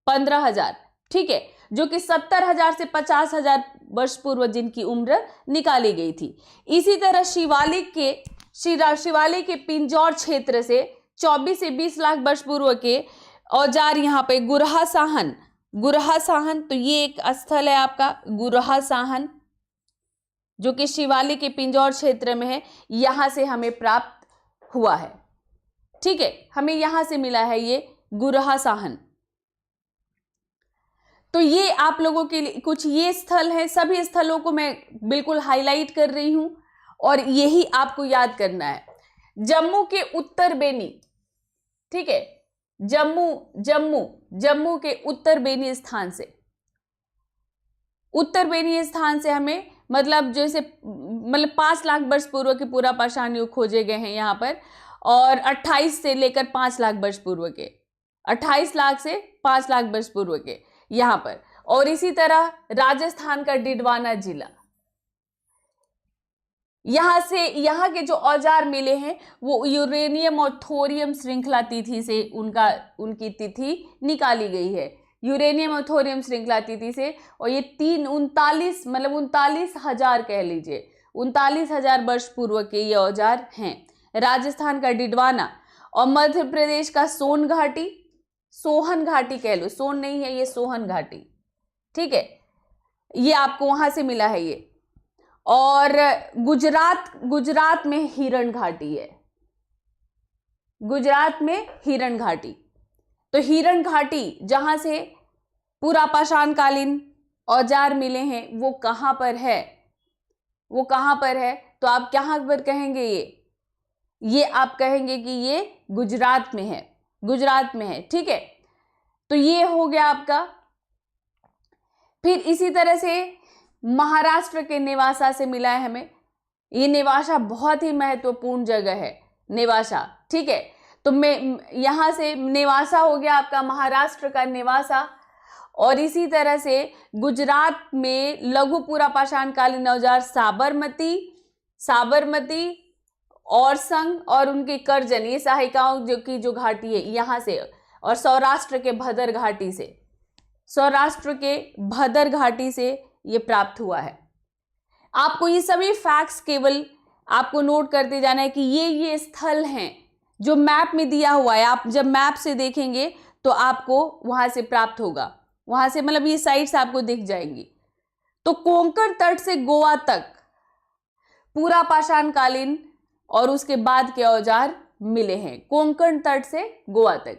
15,000, ठीक है, जो कि 70,000 से 50,000 वर्ष पूर्व जिनकी उम्र निकाली गई थी। इसी तरह शिवालिक के पिंजौर क्षेत्र से 24 से 20 लाख वर्ष पूर्व के औजार यहाँ पे गुरहा साहन, तो ये एक स्थल है आपका गुरहा साहन जो कि शिवालिक के पिंजौर क्षेत्र में है, यहाँ से हमें प्राप्त हुआ है, ठीक है, हमें यहां से मिला है ये गुरहा साहन। तो ये आप लोगों के लिए कुछ ये स्थल है, सभी स्थलों को मैं बिल्कुल हाईलाइट कर रही हूं और यही आपको याद करना है। जम्मू के उत्तर बेनी, ठीक है, जम्मू के उत्तर बेनी स्थान से हमें मतलब जैसे मतलब 5 लाख वर्ष पूर्व के पूरा पाषाण युग खोजे गए हैं यहाँ पर, और 28 से लेकर 5 लाख वर्ष पूर्व के, 28 लाख से 5 लाख वर्ष पूर्व के यहाँ पर। और इसी तरह राजस्थान का डिडवाना जिला, यहाँ के जो औजार मिले हैं वो यूरेनियम और थोरियम श्रृंखला तिथि से उनकी तिथि निकाली गई है, यूरेनियम और थोरियम श्रृंखला तिथि से। और ये 39,000 कह लीजिए, 39,000 वर्ष पूर्व के ये औजार हैं। राजस्थान का डिडवाना और मध्य प्रदेश का सोहन घाटी कह लो, सोन नहीं है ये, सोहन घाटी, ठीक है, ये आपको वहां से मिला है ये। और गुजरात में हिरण घाटी है, गुजरात में हिरण घाटी। तो हिरण घाटी जहां से पूरा पाषाणकालीन औजार मिले हैं वो कहां पर है, तो आप कहां पर कहेंगे ये आप कहेंगे कि ये गुजरात में है, ठीक है। तो ये हो गया आपका। फिर इसी तरह से महाराष्ट्र के नेवासा से मिला है हमें, ये नेवासा बहुत ही महत्वपूर्ण जगह है, नेवासा, ठीक है। तो मैं यहां से नेवासा हो गया आपका, महाराष्ट्र का नेवासा। और इसी तरह से गुजरात में लघु पूरा पाषाणकालीन औजार साबरमती और संग और उनके करजन, ये सहायिकाओं जो घाटी है यहाँ से। और सौराष्ट्र के भदर घाटी से ये प्राप्त हुआ है। आपको ये सभी फैक्ट्स केवल आपको नोट करते जाना है कि ये स्थल हैं जो मैप में दिया हुआ है। आप जब मैप से देखेंगे तो आपको वहां से प्राप्त होगा, वहां से मतलब ये साइट्स आपको दिख जाएंगी। तो कोंकण तट से गोवा तक पूरा पाषाणकालीन और उसके बाद के औजार मिले हैं, कोंकण तट से गोवा तक।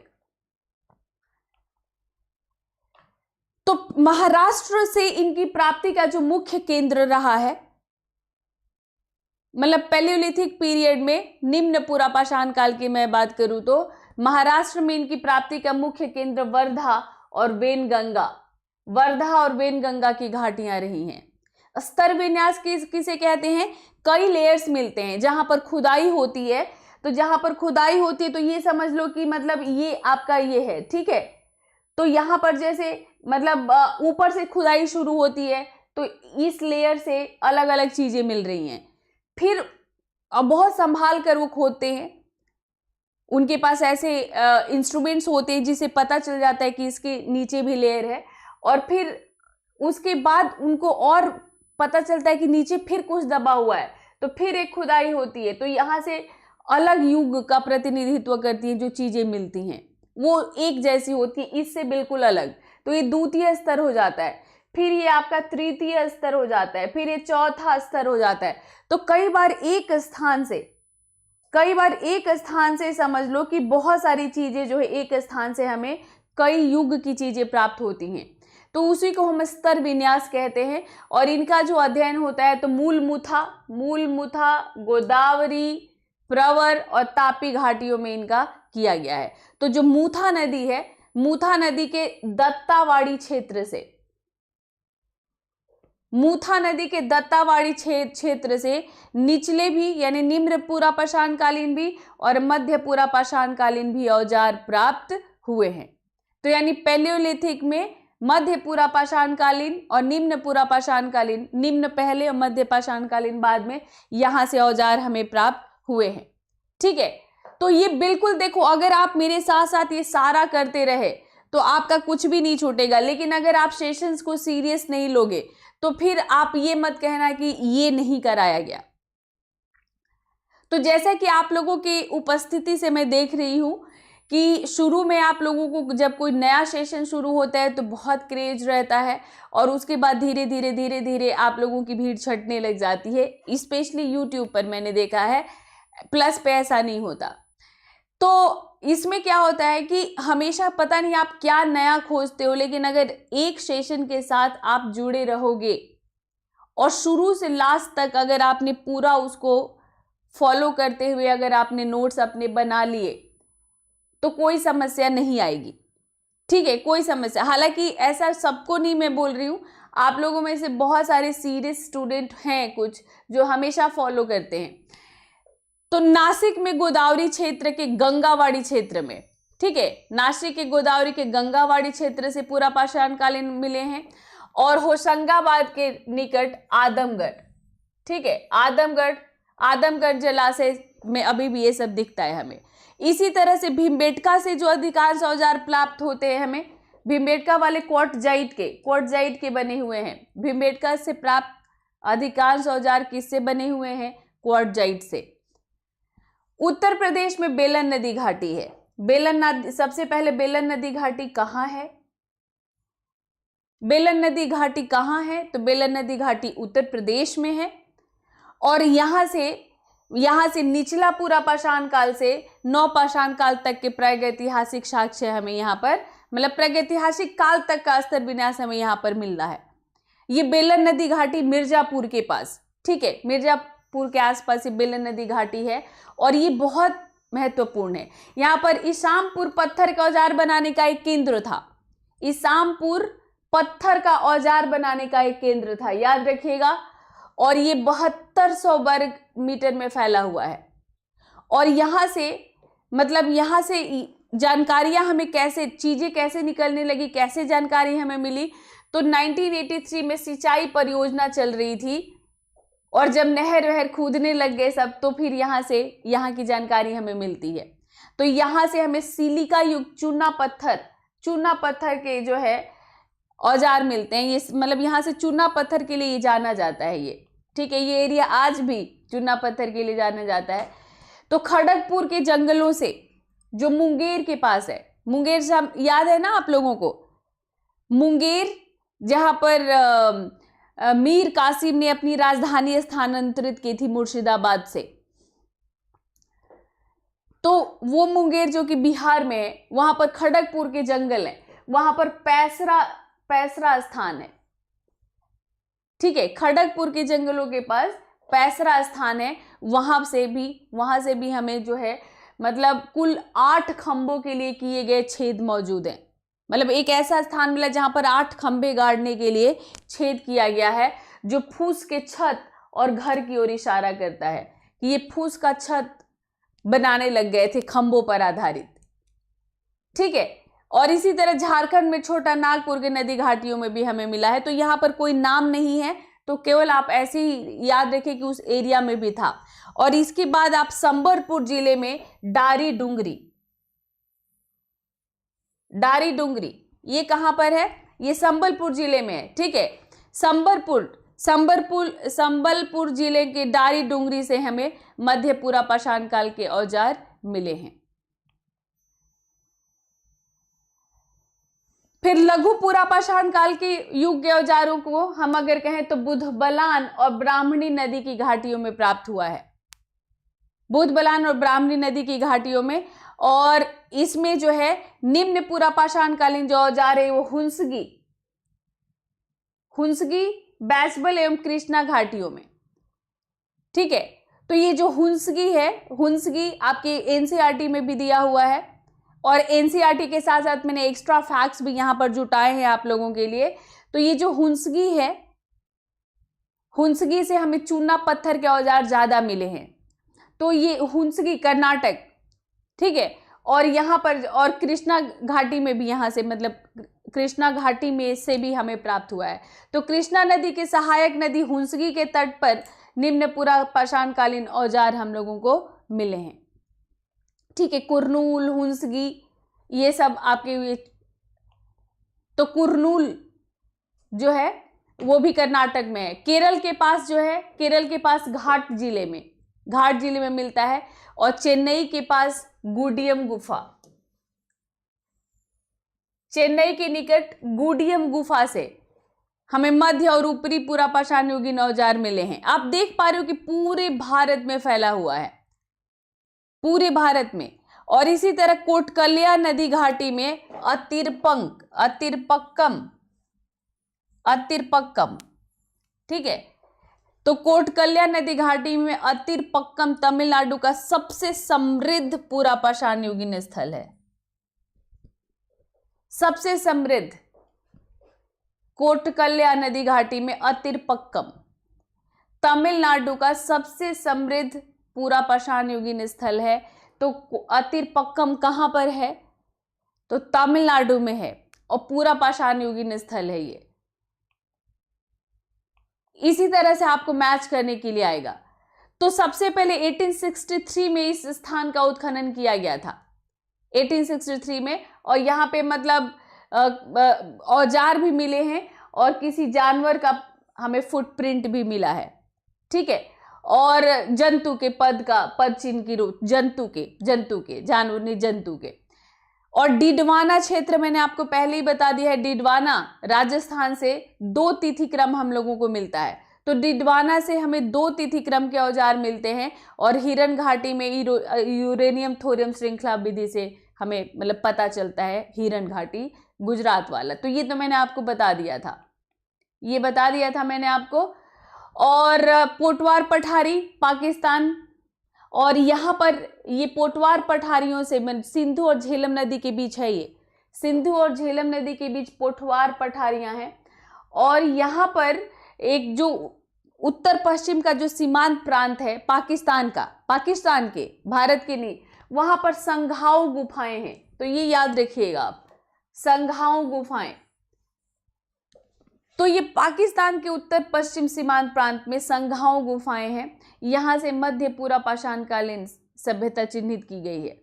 तो महाराष्ट्र से इनकी प्राप्ति का जो मुख्य केंद्र रहा है, मतलब पैलियोलिथिक पीरियड में निम्न पूरा पाषाण काल की मैं बात करूं तो महाराष्ट्र में इनकी प्राप्ति का मुख्य केंद्र वर्धा और वेनगंगा की घाटियां रही हैं। स्तर विन्यास किसे कहते हैं, कई लेयर्स मिलते हैं जहां पर खुदाई होती है। तो जहां पर खुदाई होती है तो ये समझ लो कि मतलब ये आपका ये है, ठीक है। तो यहां पर जैसे मतलब ऊपर से खुदाई शुरू होती है तो इस लेयर से अलग अलग चीजें मिल रही हैं। फिर बहुत संभाल कर वो खोदते हैं, उनके पास ऐसे इंस्ट्रूमेंट्स होते हैं जिससे पता चल जाता है कि इसके नीचे भी लेयर है। और फिर उसके बाद उनको और पता चलता है कि नीचे फिर कुछ दबा हुआ है, तो फिर एक खुदाई होती है। तो यहाँ से अलग युग का प्रतिनिधित्व करती है, जो चीजें मिलती हैं वो एक जैसी होती है, इससे बिल्कुल अलग। तो ये द्वितीय स्तर हो जाता है, फिर ये आपका तृतीय स्तर हो जाता है, फिर ये चौथा स्तर हो जाता है। तो कई बार एक स्थान से समझ लो कि बहुत सारी चीजें जो है एक स्थान से हमें कई युग की चीजें प्राप्त होती हैं। तो उसी को हम स्तर विन्यास कहते हैं। और इनका जो अध्ययन होता है तो मूलमुथा, गोदावरी, प्रवर और तापी घाटियों में इनका किया गया है। तो जो मूथा नदी है, मूथा नदी के दत्तावाड़ी क्षेत्र से निचले भी यानी निम्न पूरा पाषाणकालीन भी और मध्य पूरा पाषाणकालीन भी औजार प्राप्त हुए हैं। तो यानी पैलियोलिथिक में मध्य पूरा पाषाणकालीन और निम्न पूरा पाषाणकालीन, निम्न पहले और मध्य पाषाणकालीन बाद में, यहां से औजार हमें प्राप्त हुए हैं, ठीक है। तो ये बिल्कुल देखो, अगर आप मेरे साथ साथ ये सारा करते रहे तो आपका कुछ भी नहीं छूटेगा। लेकिन अगर आप सेशंस को सीरियस नहीं लोगे तो फिर आप ये मत कहना कि ये नहीं कराया गया। तो जैसा कि आप लोगों की उपस्थिति से मैं देख रही हूं कि शुरू में आप लोगों को जब कोई नया सेशन शुरू होता है तो बहुत क्रेज रहता है, और उसके बाद धीरे धीरे आप लोगों की भीड़ छटने लग जाती है। स्पेशली यूट्यूब पर मैंने देखा है, प्लस पे ऐसा नहीं होता। तो इसमें क्या होता है कि हमेशा पता नहीं आप क्या नया खोजते हो, लेकिन अगर एक सेशन के साथ आप जुड़े रहोगे और शुरू से लास्ट तक अगर आपने पूरा उसको फॉलो करते हुए अगर आपने नोट्स अपने बना लिए तो कोई समस्या नहीं आएगी। ठीक है, कोई समस्या, हालांकि ऐसा सबको नहीं मैं बोल रही हूँ, आप लोगों में से बहुत सारे सीरियस स्टूडेंट हैं कुछ जो हमेशा फॉलो करते हैं। तो नासिक में गोदावरी क्षेत्र के गंगावाड़ी क्षेत्र में, ठीक है, नासिक के गोदावरी के गंगावाड़ी क्षेत्र से पूरा पाषाण कालीन मिले हैं, और होशंगाबाद के निकट आदमगढ़, ठीक है, आदमगढ़ जलाशय में अभी भी ये सब दिखता है हमें। इसी तरह से भीमबेटका से जो अधिकांश औजार प्राप्त होते हैं हमें, भीमबेटका वाले क्वार्टजाइट के बने हुए हैं। भीमबेटका से प्राप्त अधिकांश औजार किससे बने हुए हैं? क्वार्टजाइट से। उत्तर प्रदेश में बेलन नदी घाटी है। बेलन नदी, सबसे पहले बेलन नदी घाटी कहाँ है? बेलन नदी घाटी कहाँ है? तो बेलन नदी घाटी उत्तर प्रदेश में है, और यहाँ से निचला पूरा पाषाण काल से नवपाषाण काल तक के प्रागैतिहासिक साक्ष्य हमें यहाँ पर, मतलब प्रागैतिहासिक काल तक का स्तर विन्यास हमें यहाँ पर मिल रहा है। ये बेलन नदी घाटी मिर्जापुर के पास, ठीक है, मिर्जापुर के आसपास ये बेलन नदी घाटी है, और ये बहुत महत्वपूर्ण है। यहाँ पर इसामपुर पत्थर का औजार बनाने का एक केंद्र था। इसामपुर पत्थर का औजार बनाने का एक केंद्र था, याद रखिएगा, और ये 7200 वर्ग मीटर में फैला हुआ है। और यहाँ से जानकारियां हमें चीजें कैसे निकलने लगी, कैसे जानकारी हमें मिली? तो 1983 में सिंचाई परियोजना चल रही थी, और जब नहर खोदने लग गए सब, तो फिर यहाँ की जानकारी हमें मिलती है। तो यहाँ से हमें सिलिका युक्त चूना पत्थर के जो है औजार मिलते हैं। ये मतलब यहाँ से चूना पत्थर के लिए ये जाना जाता है, ये ठीक है, ये एरिया आज भी चूना पत्थर के लिए जाना जाता है। तो खड़गपुर के जंगलों से, जो मुंगेर के पास है, मुंगेर से याद है ना आप लोगों को, मुंगेर जहां पर मीर कासिम ने अपनी राजधानी स्थानांतरित की थी मुर्शिदाबाद से, तो वो मुंगेर जो कि बिहार में है, वहां पर खड़गपुर के जंगल है, वहां पर पैसरा स्थान है, ठीक है, खड़गपुर के जंगलों के पास पैसरा स्थान है। वहां से भी हमें जो है मतलब कुल 8 खंभों के लिए किए गए छेद मौजूद हैं। मतलब एक ऐसा स्थान मिला जहां पर 8 खंभे गाड़ने के लिए छेद किया गया है, जो फूस के छत और घर की ओर इशारा करता है कि ये फूस का छत बनाने लग गए थे खंभों पर आधारित, ठीक है। और इसी तरह झारखंड में छोटा नागपुर के नदी घाटियों में भी हमें मिला है। तो यहाँ पर कोई नाम नहीं है, तो केवल आप ऐसे ही याद रखें कि उस एरिया में भी था। और इसके बाद आप संबलपुर जिले में डारी डूंगरी, ये कहां पर है? ये संबलपुर जिले में है, ठीक है। संबलपुर जिले के डारी डूंगरी से हमें मध्य पूरा पाषाण काल के औजार मिले हैं। फिर लघु पूरा पाषाण काल के युग के औजारों को हम अगर कहें तो बुधबलान और ब्राह्मणी नदी की घाटियों में प्राप्त हुआ है, बुधबलान और ब्राह्मणी नदी की घाटियों में। और इसमें जो है निम्न पूरा पाषाण कालीन जो औजार है वो हुंसगी, बैसबल एवं कृष्णा घाटियों में, ठीक है। तो ये जो हुंसगी आपके एनसीईआरटी में भी दिया हुआ है, और एनसीईआरटी के साथ साथ मैंने एक्स्ट्रा फैक्ट्स भी यहां पर जुटाए हैं आप लोगों के लिए। तो ये जो हुंसगी है, हुंसगी से हमें चूना पत्थर के औजार ज्यादा मिले हैं। तो ये हुंसगी कर्नाटक, ठीक है। और यहाँ पर और कृष्णा घाटी में भी, यहाँ से मतलब कृष्णा घाटी में से भी हमें प्राप्त हुआ है। तो कृष्णा नदी के सहायक नदी हुंसगी के तट पर निम्न पूरा पाषाण कालीन औजार हम लोगों को मिले हैं, ठीक है। कुरनूल, हुंसगी, ये सब आपके, तो कुरनूल जो है वो भी कर्नाटक में है। केरल के पास जो है, केरल के पास घाट जिले में मिलता है। और चेन्नई के पास गुडियम गुफा, चेन्नई के निकट गुडियम गुफा से हमें मध्य और ऊपरी पूरा पाषाण युगीन औजार मिले हैं। आप देख पा रहे हो कि पूरे भारत में फैला हुआ है, पूरे भारत में। और इसी तरह कोटकलिया नदी घाटी में अतिरपक्कम, ठीक है। तो कोटकलिया नदी घाटी में अतिरपक्कम तमिलनाडु का सबसे समृद्ध पूरा पाषाण युगीन स्थल है, सबसे समृद्ध कोटकल्या नदी घाटी में अतिरपक्कम। तमिलनाडु का सबसे समृद्ध पूरा पाषाण युगीन स्थल है, तो अतिरपक्कम कहां पर है? तो तमिलनाडु में है, और पूरा पाषाण युगीन स्थल है ये। इसी तरह से आपको मैच करने के लिए आएगा। तो सबसे पहले 1863 में इस स्थान का उत्खनन किया गया था, 1863 में, और यहाँ पे मतलब औजार भी मिले हैं और किसी जानवर का हमें फुटप्रिंट भी मिला है, ठीक है, और जंतु के पद चिन्ह की रूप, जंतु के जानवर नहीं, जंतु के। और डिडवाना क्षेत्र मैंने आपको पहले ही बता दिया है, डिडवाना राजस्थान से 2 तिथि क्रम हम लोगों को मिलता है, तो डिडवाना से हमें 2 तिथि क्रम के औजार मिलते हैं, और हिरन घाटी में यूरेनियम थोरियम श्रृंखला विधि से हमें मतलब पता चलता है, हिरन घाटी गुजरात वाला। तो ये तो मैंने आपको बता दिया था, ये बता दिया था मैंने आपको। और पोटवार पठारी पाकिस्तान, और यहाँ पर ये पोटवार पठारियों से सिंधु और झेलम नदी के बीच है, ये सिंधु और झेलम नदी के बीच पोटवार पठारियां हैं। और यहाँ पर एक जो उत्तर पश्चिम का जो सीमांत प्रांत है पाकिस्तान का, पाकिस्तान के, भारत के नहीं, वहां पर संघाओ गुफाएं हैं, तो ये याद रखिएगा आप, संघाओ गुफाएं। तो ये पाकिस्तान के उत्तर पश्चिम सीमांत प्रांत में संघाओ गुफाएं हैं, यहां से मध्य पूरा पाषाणकालीन सभ्यता चिन्हित की गई है।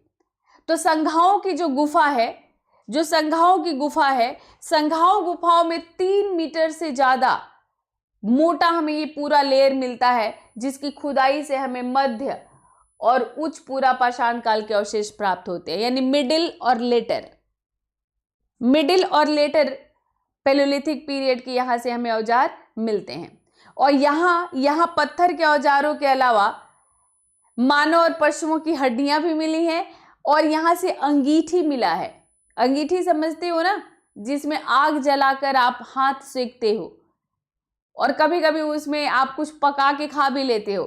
तो संघाओं की जो गुफा है, जो संघाओं की गुफा है, संघाओ गुफाओं में 3 मीटर से ज्यादा मोटा हमें ये पूरा लेयर मिलता है, जिसकी खुदाई से हमें मध्य और उच्च पूरा पाषाण काल के अवशेष प्राप्त होते हैं, यानी मिडिल और लेटर पैलियोलिथिक पीरियड की यहां से हमें औजार मिलते हैं। और यहाँ पत्थर के औजारों के अलावा मानव और पशुओं की हड्डियां भी मिली हैं, और यहाँ से अंगीठी मिला है। अंगीठी समझते हो ना, जिसमें आग जलाकर आप हाथ सेकते हो, और कभी कभी उसमें आप कुछ पका के खा भी लेते हो,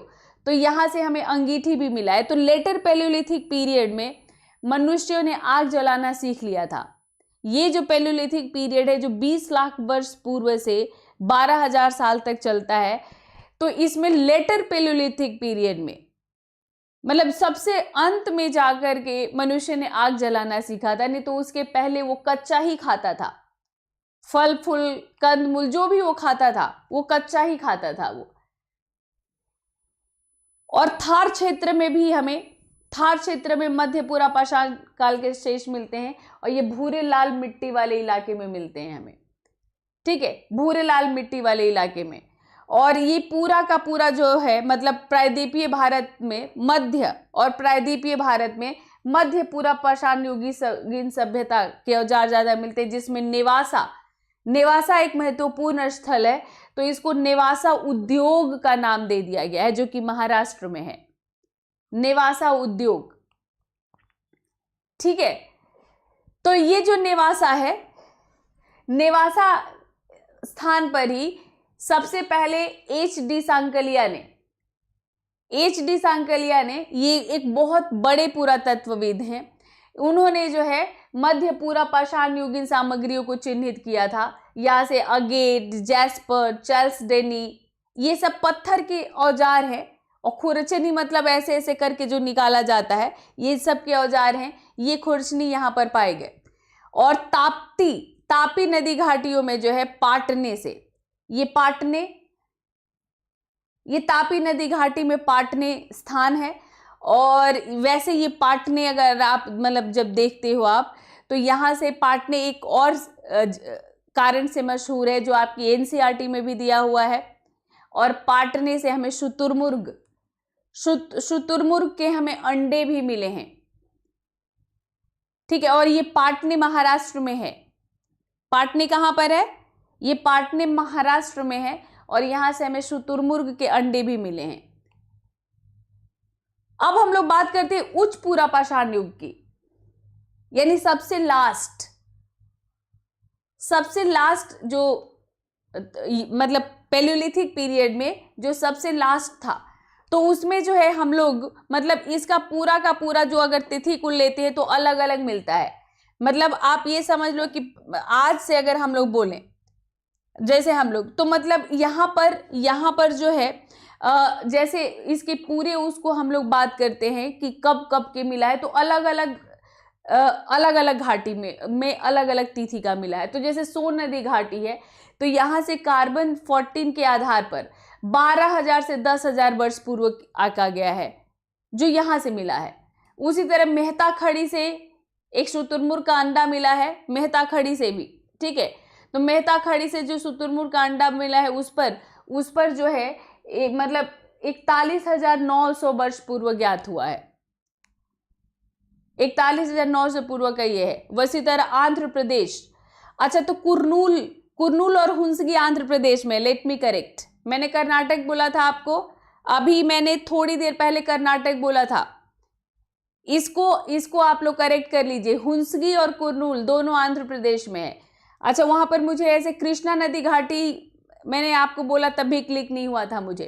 तो यहाँ से हमें अंगीठी भी मिला है। तो लेटर पैलियोलिथिक पीरियड में मनुष्यों ने आग जलाना सीख लिया था। ये जो पैलियोलिथिक पीरियड है, जो 20 लाख वर्ष पूर्व से 12,000 साल तक चलता है, तो इसमें लेटर पैलियोलिथिक पीरियड में मतलब सबसे अंत में जाकर के मनुष्य ने आग जलाना सीखा था, नहीं तो उसके पहले वो कच्चा ही खाता था। फल फूल कंदमूल जो भी वो खाता था, वो कच्चा ही खाता था वो। और थार क्षेत्र में भी हमें, थार क्षेत्र में मध्य पूरा पाषाण काल के शेष मिलते हैं, और ये भूरे लाल मिट्टी वाले इलाके में मिलते हैं हमें, ठीक है, भूरे लाल मिट्टी वाले इलाके में। और ये पूरा का पूरा जो है मतलब प्रायद्वीपीय भारत में, मध्य और प्रायद्वीपीय भारत में मध्य पूरा पाषाण युगीन सभ्यता के औजार ज्यादा मिलते हैं, जिसमें नेवासा एक महत्वपूर्ण स्थल है, तो इसको नेवासा उद्योग का नाम दे दिया गया है, जो कि महाराष्ट्र में है, नेवासा उद्योग, ठीक है। तो ये जो नेवासा है, नेवासा स्थान पर ही सबसे पहले एच.डी. सांकलिया ने, ये एक बहुत बड़े पुरातत्वविद हैं, उन्होंने जो है मध्य पूरा पाषाण युगीन सामग्रियों को चिन्हित किया था। यहाँ से अगेट, जैस्पर, चार्ल्सडेनी, ये सब पत्थर के औजार हैं, और खुरचनी मतलब ऐसे ऐसे करके जो निकाला जाता है, ये सब के औजार हैं। ये खुरचनी यहाँ पर पाए गए। और तापी नदी घाटियों में जो है पाटने से, ये तापी नदी घाटी में पाटने स्थान है। और वैसे ये पाटने अगर आप मतलब जब देखते हो आप, तो यहाँ से पाटने एक और कारण से मशहूर है, जो आपकी एनसीईआरटी में भी दिया हुआ है। और पाटने से हमें शुतुरमुर्ग के हमें अंडे भी मिले हैं, ठीक है। और ये पाटने महाराष्ट्र में है। पाटने कहां पर है? ये पाटने महाराष्ट्र में है, और यहां से हमें शुतुरमुर्ग के अंडे भी मिले हैं। अब हम लोग बात करते हैं उच्च पूरा पाषाण युग की, यानी सबसे लास्ट जो मतलब पैलियोलिथिक पीरियड में जो सबसे लास्ट था, तो उसमें जो है हम लोग मतलब इसका पूरा का पूरा जो अगर तिथि कुल लेते हैं तो अलग अलग मिलता है। मतलब आप ये समझ लो कि आज से अगर हम लोग बोलें जैसे हम लोग, तो मतलब यहाँ पर जो है जैसे इसके पूरे उसको हम लोग बात करते हैं कि कब कब के मिला है, तो अलग अलग घाटी में अलग अलग तिथि का मिला है। तो जैसे सोन नदी घाटी है, तो यहाँ से कार्बन 14 के आधार पर 12,000 से 10,000 वर्ष पूर्व आका गया है जो यहाँ से मिला है। उसी तरह मेहता खड़ी से एक शुतुरमुर्ग का अंडा मिला है, मेहता खड़ी से भी, ठीक है। तो मेहता खड़ी से जो शुतुरमुर्ग का अंडा मिला है उस पर जो है मतलब 41,900 वर्ष पूर्व ज्ञात हुआ है। 41,900 पूर्व का ये है। वैसी तरह आंध्र प्रदेश, अच्छा तो कुर्नूल और हुंसगी आंध्र प्रदेश में, लेट मी करेक्ट, मैंने कर्नाटक बोला था आपको, अभी मैंने थोड़ी देर पहले कर्नाटक बोला था, इसको आप लोग करेक्ट कर लीजिए। हुंसगी और कुर्नूल दोनों आंध्र प्रदेश में है। अच्छा वहां पर मुझे ऐसे कृष्णा नदी घाटी मैंने आपको बोला तब भी क्लिक नहीं हुआ था मुझे।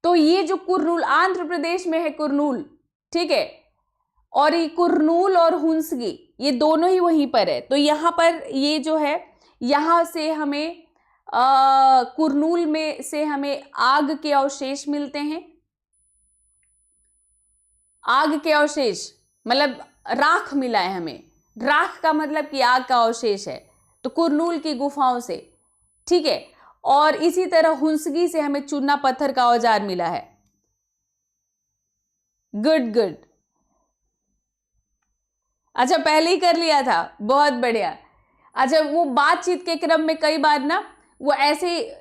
तो ये जो कुर्नूल आंध्र प्रदेश में है, कुर्नूल, ठीक है, और ये कुर्नूल और हुंसगी ये दोनों ही वहीं पर है। तो यहाँ पर ये जो है, यहाँ से हमें कुर्नूल में से हमें आग के अवशेष मिलते हैं। आग के अवशेष मतलब राख मिला है हमें, राख का मतलब कि आग का अवशेष है, तो कुर्नूल की गुफाओं से, ठीक है। और इसी तरह हुंसगी से हमें चूना पत्थर का औजार मिला है। गुड गुड, अच्छा पहले ही कर लिया था, बहुत बढ़िया। अच्छा वो बातचीत के क्रम में कई बार ना वो ऐसे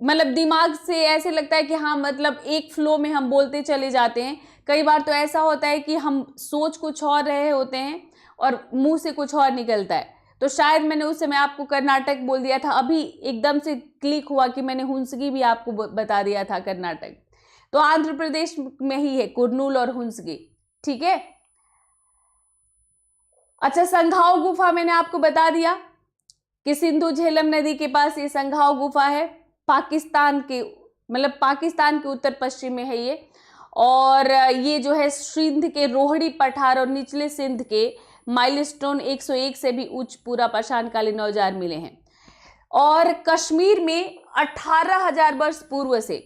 मतलब दिमाग से ऐसे लगता है कि हाँ मतलब एक फ्लो में हम बोलते चले जाते हैं। कई बार तो ऐसा होता है कि हम सोच कुछ और रहे होते हैं और मुंह से कुछ और निकलता है। तो शायद मैंने उस समय आपको कर्नाटक बोल दिया था, अभी एकदम से क्लिक हुआ कि मैंने हुंसगी भी आपको बता दिया था कर्नाटक। तो आंध्र प्रदेश में ही है कुर्नूल और हुंसगी, ठीक है। अच्छा संघाव गुफा मैंने आपको बता दिया कि सिंधु झेलम नदी के पास ये संघाव गुफा है, पाकिस्तान के मतलब पाकिस्तान के उत्तर पश्चिम में है ये। और ये जो है सिंध के रोहड़ी पठार और निचले सिंध के माइलस्टोन 101 से भी उच्च पूरा पाषाणकालीन औजार मिले हैं। और कश्मीर में 18,000 वर्ष पूर्व से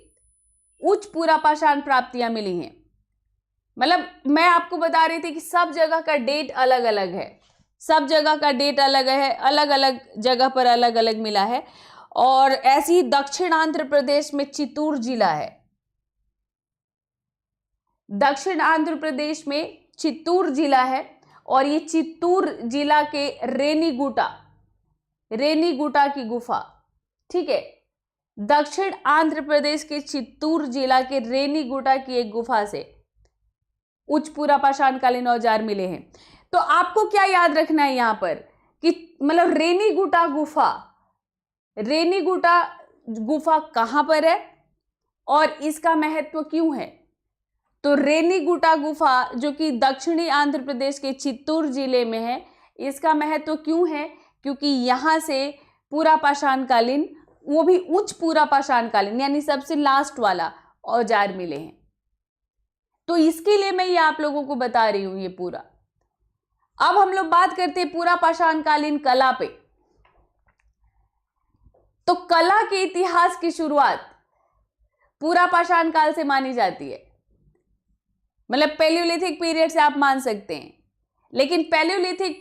उच्च पूरा पाषाण प्राप्तियां मिली हैं। मतलब मैं आपको बता रही थी कि सब जगह का डेट अलग अलग है, सब जगह का डेट अलग है, अलग अलग जगह पर अलग अलग मिला है। और ऐसे ही दक्षिण आंध्र प्रदेश में चित्तूर जिला है, दक्षिण आंध्र प्रदेश में चित्तूर जिला है। और ये चित्तूर जिला के रेनीगुटा की गुफा, ठीक है, दक्षिण आंध्र प्रदेश के चित्तूर जिला के रेनीगुटा की एक गुफा से उच्च पूरा पाषाणकालीन औजार मिले हैं। तो आपको क्या याद रखना है यहां पर कि मतलब रेनीगुटा गुफा कहां पर है और इसका महत्व क्यों है। तो रेनीगुटा गुफा जो कि दक्षिणी आंध्र प्रदेश के चित्तूर जिले में है, इसका महत्व क्यों है, क्योंकि यहां से पूरा पाषाणकालीन, वो भी उच्च पूरा पाषाणकालीन यानी सबसे लास्ट वाला औजार मिले हैं। तो इसके लिए मैं ये आप लोगों को बता रही हूं ये पूरा। अब हम लोग बात करते हैं पूरा पाषाणकालीन कला पे। तो कला के इतिहास की शुरुआत पूरा पाषाण काल से मानी जाती है, मतलब पैलियोलिथिक पीरियड से आप मान सकते हैं। लेकिन पैलियोलिथिक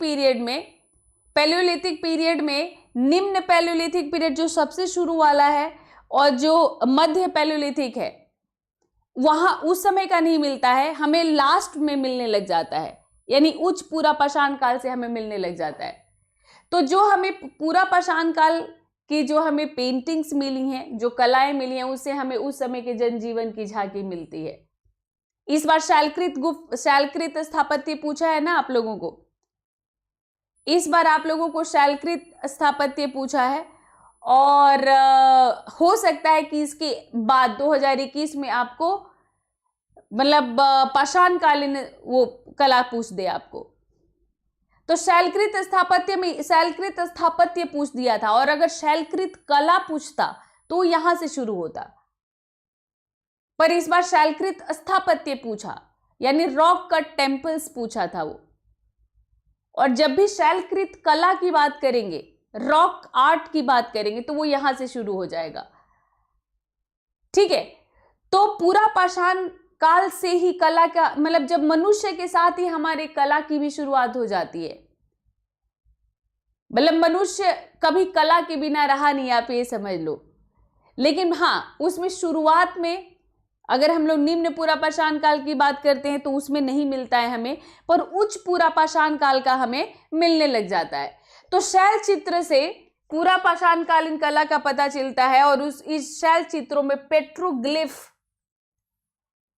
पीरियड में निम्न पैलियोलिथिक पीरियड जो सबसे शुरू वाला है और जो मध्य पैलियोलिथिक है वहां उस समय का नहीं मिलता है, हमें लास्ट में मिलने लग जाता है, यानी उच्च पूरा पाषाण काल से हमें मिलने लग जाता है। तो जो हमें पूरा पाषाण काल की जो हमें पेंटिंग्स मिली हैं, जो कलाएं मिली हैं, उससे हमें उस समय के जनजीवन की झांकी मिलती है। इस बार शैलकृत स्थापत्य पूछा है ना आप लोगों को, इस बार आप लोगों को शैलकृत स्थापत्य पूछा है। और हो सकता है कि इसके बाद 2021 में आपको मतलब पाषाणकालीन वो कला पूछ दे आपको। तो शैलकृत स्थापत्य पूछ दिया था, और अगर शैलकृत कला पूछता तो यहां से शुरू होता, पर इस बार शैलकृत स्थापत्य पूछा, यानी रॉक कट टेम्पल्स पूछा था वो। और जब भी शैलकृत कला की बात करेंगे, रॉक आर्ट की बात करेंगे, तो वो यहां से शुरू हो जाएगा। ठीक है, तो पूरा पाषाण काल से ही कला का मतलब जब मनुष्य के साथ ही हमारे कला की भी शुरुआत हो जाती है। मतलब मनुष्य कभी कला के बिना रहा नहीं, आप ये समझ लो। लेकिन हाँ, उसमें शुरुआत में अगर हम लोग निम्न पूरा पाषाण काल की बात करते हैं तो उसमें नहीं मिलता है हमें, पर उच्च पूरा पाषाण काल का हमें मिलने लग जाता है। तो शैल चित्र से पूरा पाषाण कालीन कला का पता चलता है। और इस शैल चित्रों में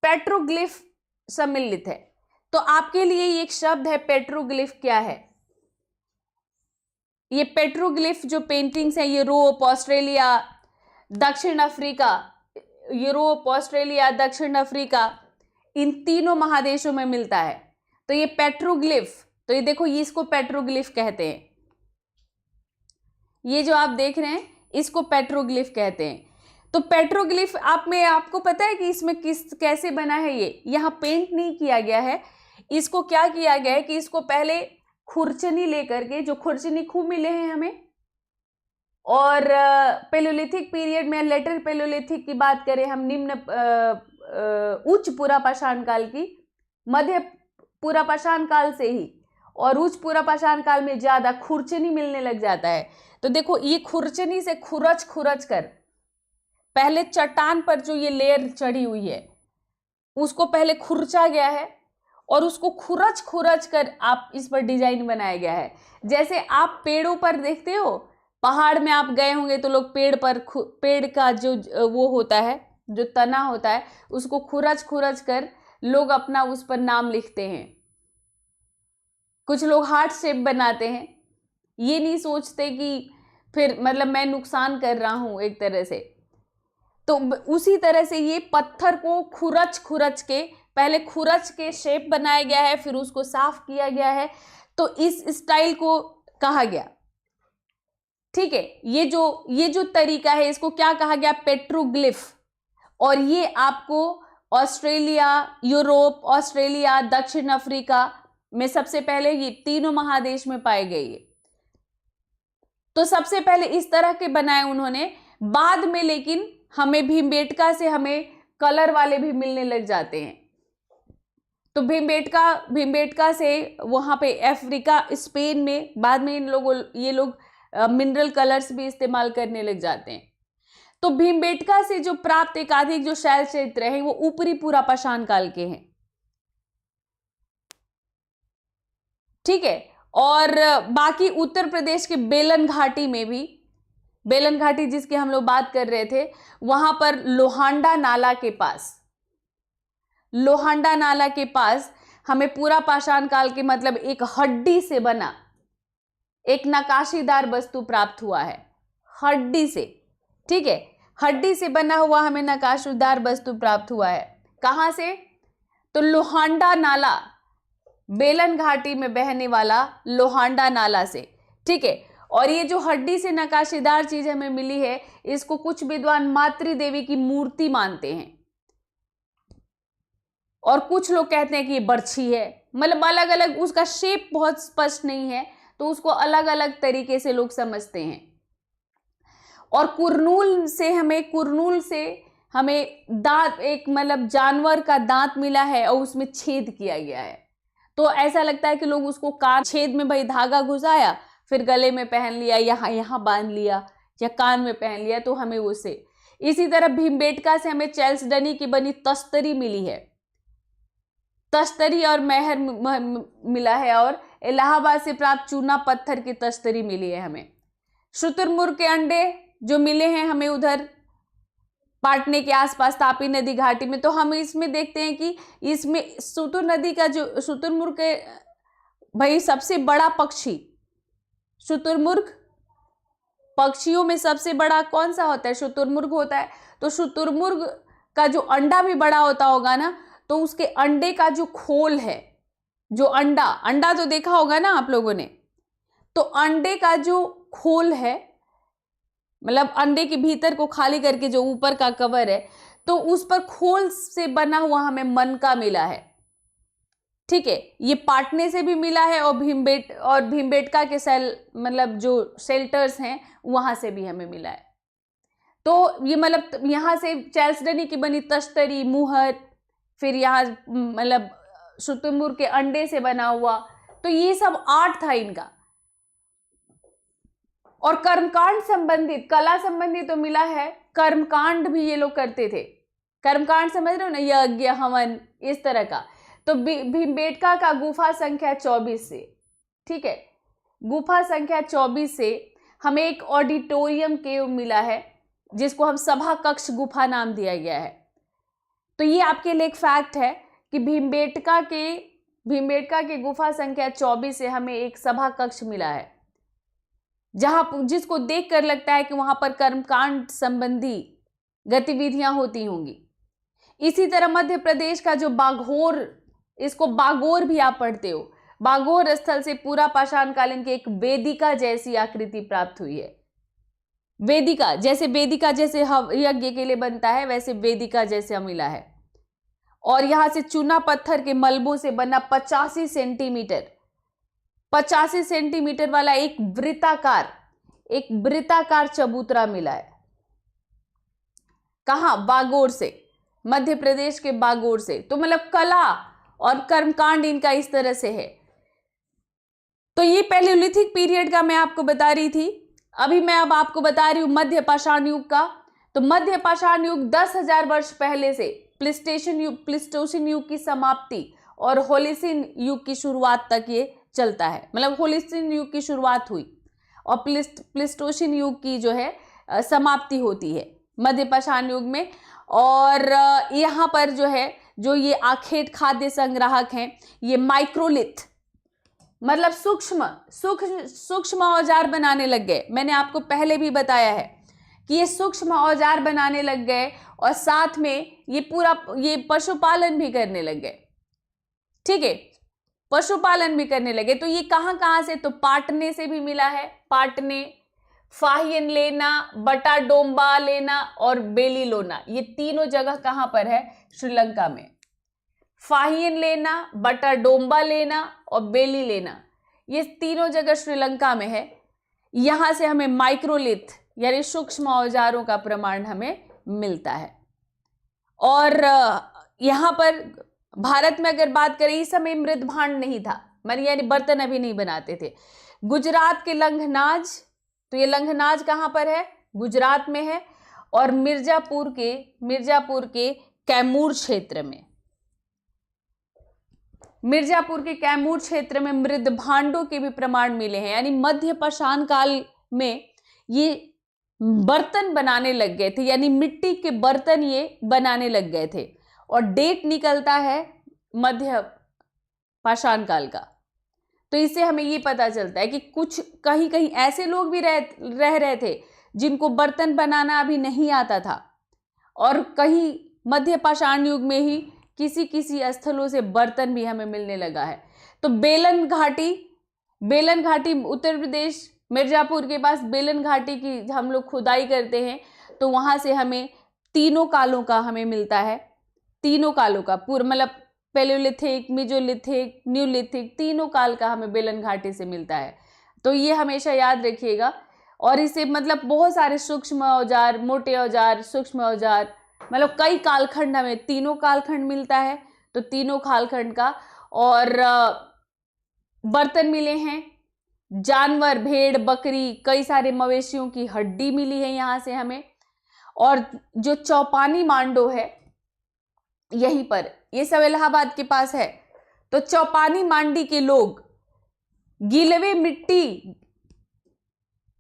पेट्रोग्लिफ सम्मिलित है। तो आपके लिए ये एक शब्द है पेट्रोग्लिफ, क्या है ये पेट्रोग्लिफ? जो पेंटिंग्स है, यूरोप, ऑस्ट्रेलिया, दक्षिण अफ्रीका, यूरोप, ऑस्ट्रेलिया, दक्षिण अफ्रीका, इन तीनों महादेशों में मिलता है। तो ये पेट्रोग्लिफ, तो ये देखो, ये इसको पेट्रोग्लिफ कहते हैं। ये जो आप देख रहे हैं इसको पेट्रोग्लिफ कहते हैं। तो पेट्रोग्लिफ आपको पता है कि इसमें कैसे बना है? ये यहाँ पेंट नहीं किया गया है। इसको क्या किया गया है कि इसको पहले खुरचनी लेकर के, जो खुरचनी खूब मिले हैं हमें, और पेलोलिथिक पीरियड में, लेटर पेलोलिथिक की बात करें हम, निम्न उच्च पूरा पाषाण काल की, मध्य पूरा पाषाण काल से ही और उच्च पूरा पाषाण काल में ज्यादा खुरचनी मिलने लग जाता है। तो देखो, ये खुरचनी से खुरच कर पहले चट्टान पर जो ये लेयर चढ़ी हुई है उसको पहले खुरचा गया है और उसको खुरच कर आप इस पर डिजाइन बनाया गया है। जैसे आप पेड़ों पर देखते हो, पहाड़ में आप गए होंगे तो लोग पेड़ का जो वो होता है, जो तना होता है, उसको खुरच कर लोग अपना उस पर नाम लिखते हैं। कुछ लोग हार्ट शेप बनाते हैं, ये नहीं सोचते कि फिर मतलब मैं नुकसान कर रहा हूं एक तरह से। तो उसी तरह से ये पत्थर को खुरच के, पहले खुरच के शेप बनाया गया है, फिर उसको साफ किया गया है। तो इस स्टाइल को कहा गया। ठीक है, ये जो तरीका है इसको क्या कहा गया? पेट्रोग्लिफ। और ये आपको ऑस्ट्रेलिया, यूरोप, ऑस्ट्रेलिया, दक्षिण अफ्रीका में सबसे पहले ये तीनों महादेश में पाए गए। तो सबसे पहले इस तरह के बनाए उन्होंने। बाद में लेकिन हमें भीमबेटका से हमें कलर वाले भी मिलने लग जाते हैं। तो भीमबेटका से वहां पे अफ्रीका, स्पेन में बाद में ये लोग मिनरल कलर्स भी इस्तेमाल करने लग जाते हैं। तो भीमबेटका से जो प्राप्त एकाधिक जो शैल चित्र हैं वो ऊपरी पूरा पाषाण काल के हैं। ठीक है, और बाकी उत्तर प्रदेश के बेलन घाटी में भी, बेलन घाटी जिसकी हम लोग बात कर रहे थे, वहां पर लोहांडा नाला के पास हमें पूरा पाषाण काल के मतलब एक हड्डी से बना एक नकाशीदार वस्तु प्राप्त हुआ है। हड्डी से, ठीक है, हड्डी से बना हुआ हमें नकाशीदार वस्तु प्राप्त हुआ है। कहां से? तो लोहांडा नाला, बेलन घाटी में बहने वाला लोहांडा नाला से। ठीक है, और ये जो हड्डी से नकाशीदार चीज हमें मिली है, इसको कुछ विद्वान मातृ देवी की मूर्ति मानते हैं, और कुछ लोग कहते हैं कि ये बर्छी है। मतलब अलग अलग, उसका शेप बहुत स्पष्ट नहीं है, तो उसको अलग अलग तरीके से लोग समझते हैं। और कुरनूल से हमें दांत, एक मतलब जानवर का दांत मिला है और उसमें छेद किया गया है। तो ऐसा लगता है कि लोग उसको कान छेद में भाई धागा घुसाया, फिर गले में पहन लिया, यहाँ बांध लिया या कान में पहन लिया, तो हमें उससे। इसी तरह भीमबेटका से हमें चैल्सडनी की बनी तस्तरी मिली है, तस्तरी और मेहर मिला है, और इलाहाबाद से प्राप्त चूना पत्थर की तस्तरी मिली है हमें। शुतुरमुर्ग के अंडे जो मिले हैं हमें उधर पाटने के आसपास तापी नदी घाटी में। तो हम इसमें देखते हैं कि इसमें शुतुर नदी का जो शुतुरमुर्ग के भाई सबसे बड़ा पक्षी, शुतुरमुर्ग पक्षियों में सबसे बड़ा कौन सा होता है? शुतुरमुर्ग होता है। तो शुतुरमुर्ग का जो अंडा भी बड़ा होता होगा ना, तो उसके अंडे का जो खोल है, जो अंडा तो देखा होगा ना आप लोगों ने, तो अंडे का जो खोल है, मतलब अंडे के भीतर को खाली करके जो ऊपर का कवर है, तो उस पर खोल से बना हुआ हमें मनका मिला है। ठीक है, ये पाटने से भी मिला है और भीमबेटका के सेल मतलब जो शेल्टर्स हैं वहां से भी हमें मिला है। तो ये मतलब यहाँ से चैल्सडनी की बनी तश्तरी, मुहर, फिर यहाँ मतलब शुतुरमुर्ग के अंडे से बना हुआ, तो ये सब आर्ट था इनका। और कर्मकांड संबंधित, कला संबंधित तो मिला है, कर्मकांड भी ये लोग करते थे। कर्मकांड समझ रहे हो ना, यज्ञ, हवन, इस तरह का। तो भीमबेटका का गुफा संख्या 24 से, ठीक है, गुफा संख्या 24 से हमें एक ऑडिटोरियम केव मिला है जिसको हम सभा कक्ष गुफा नाम दिया गया है। तो ये आपके लिए एक फैक्ट है कि भीमबेटका के गुफा संख्या 24 से हमें एक सभा कक्ष मिला है, जहां जिसको देखकर लगता है कि वहां पर कर्मकांड संबंधी गतिविधियां होती होंगी। इसी तरह मध्य प्रदेश का जो बाघोर, इसको बागोर भी आप पढ़ते हो, बागोर स्थल से पूरा पाषाण कालीन की एक वेदिका जैसी आकृति प्राप्त हुई है। वेदिका जैसे यज्ञ के लिए बनता है, वैसे वेदिका जैसे मिला है। और यहां से चूना पत्थर के मलबों से बना 85 सेंटीमीटर वाला एक वृत्ताकार चबूतरा मिला है। कहां? बागोर से, मध्य प्रदेश के बागोर से। तो मतलब कला और कर्मकांड इनका इस तरह से है। तो ये पैलियोलिथिक पीरियड का मैं आपको बता रही थी। अभी मैं आपको बता रही हूं मध्य पाषाण युग का। तो मध्य पाषाण युग 10,000 वर्ष पहले से प्लीस्टोसिन युग की समाप्ति और होलिसिन युग की शुरुआत तक ये चलता है। मतलब होलिसिन युग की शुरुआत हुई और प्लीस्टोसिन युग की जो है समाप्ति होती है मध्य पाषाण युग में। और यहाँ पर जो ये आखेट खाद्य संग्राहक हैं, ये माइक्रोलिथ मतलब सूक्ष्म औजार बनाने लग गए। मैंने आपको पहले भी बताया है कि ये सूक्ष्म औजार बनाने लग गए और साथ में ये पशुपालन भी करने लग गए। ठीक है, पशुपालन भी करने लगे। तो ये कहां से? तो पाटने से भी मिला है, पाटने, फाहियन लेना, बटाडोम्बा लेना और बेलीलोना, ये तीनों जगह कहां पर है? श्रीलंका में। फाहियन लेना, बटाडोम्बा लेना और बेली लेना, ये तीनों जगह श्रीलंका में है। यहां से हमें माइक्रोलिथ यानी सूक्ष्म औजारों का प्रमाण हमें मिलता है। और यहां पर भारत में अगर बात करें, इस समय मृद भांड नहीं था, यानी बर्तन अभी नहीं बनाते थे। गुजरात के लंघनाज, तो ये लंघनाज कहां पर है? गुजरात में है। और मिर्जापुर के कैमूर क्षेत्र में, मिर्जापुर के कैमूर क्षेत्र में मृद भांडों के भी प्रमाण मिले हैं। यानी मध्य पाषाण काल में ये बर्तन बनाने लग गए थे, यानी मिट्टी के बर्तन ये बनाने लग गए थे। और डेट निकलता है मध्य पाषाण काल का। तो इससे हमें ये पता चलता है कि कुछ कहीं कहीं ऐसे लोग भी रह रहे थे जिनको बर्तन बनाना अभी नहीं आता था, और कहीं मध्य पाषाण युग में ही किसी स्थलों से बर्तन भी हमें मिलने लगा है। तो बेलन घाटी उत्तर प्रदेश, मिर्जापुर के पास बेलन घाटी की हम लोग खुदाई करते हैं, तो वहां से हमें तीनों कालों का हमें मिलता है। तीनों कालों का पूरा मतलब पैलियोलिथिक, मेसोलिथिक, न्यूलिथिक, तीनों काल का हमें बेलन घाटी से मिलता है। तो ये हमेशा याद रखिएगा। और इसे मतलब बहुत सारे सूक्ष्म औजार, मोटे औजार, सूक्ष्म औजार, मतलब कई कालखंड हमें तीनों कालखंड मिलता है। तो तीनों कालखंड का। और बर्तन मिले हैं, जानवर, भेड़, बकरी, कई सारे मवेशियों की हड्डी मिली है यहां से हमें। और जो चौपानी मांडो है यहीं पर, ये सब इलाहाबाद के पास है। तो चौपानी मांडी के लोग गीलवे मिट्टी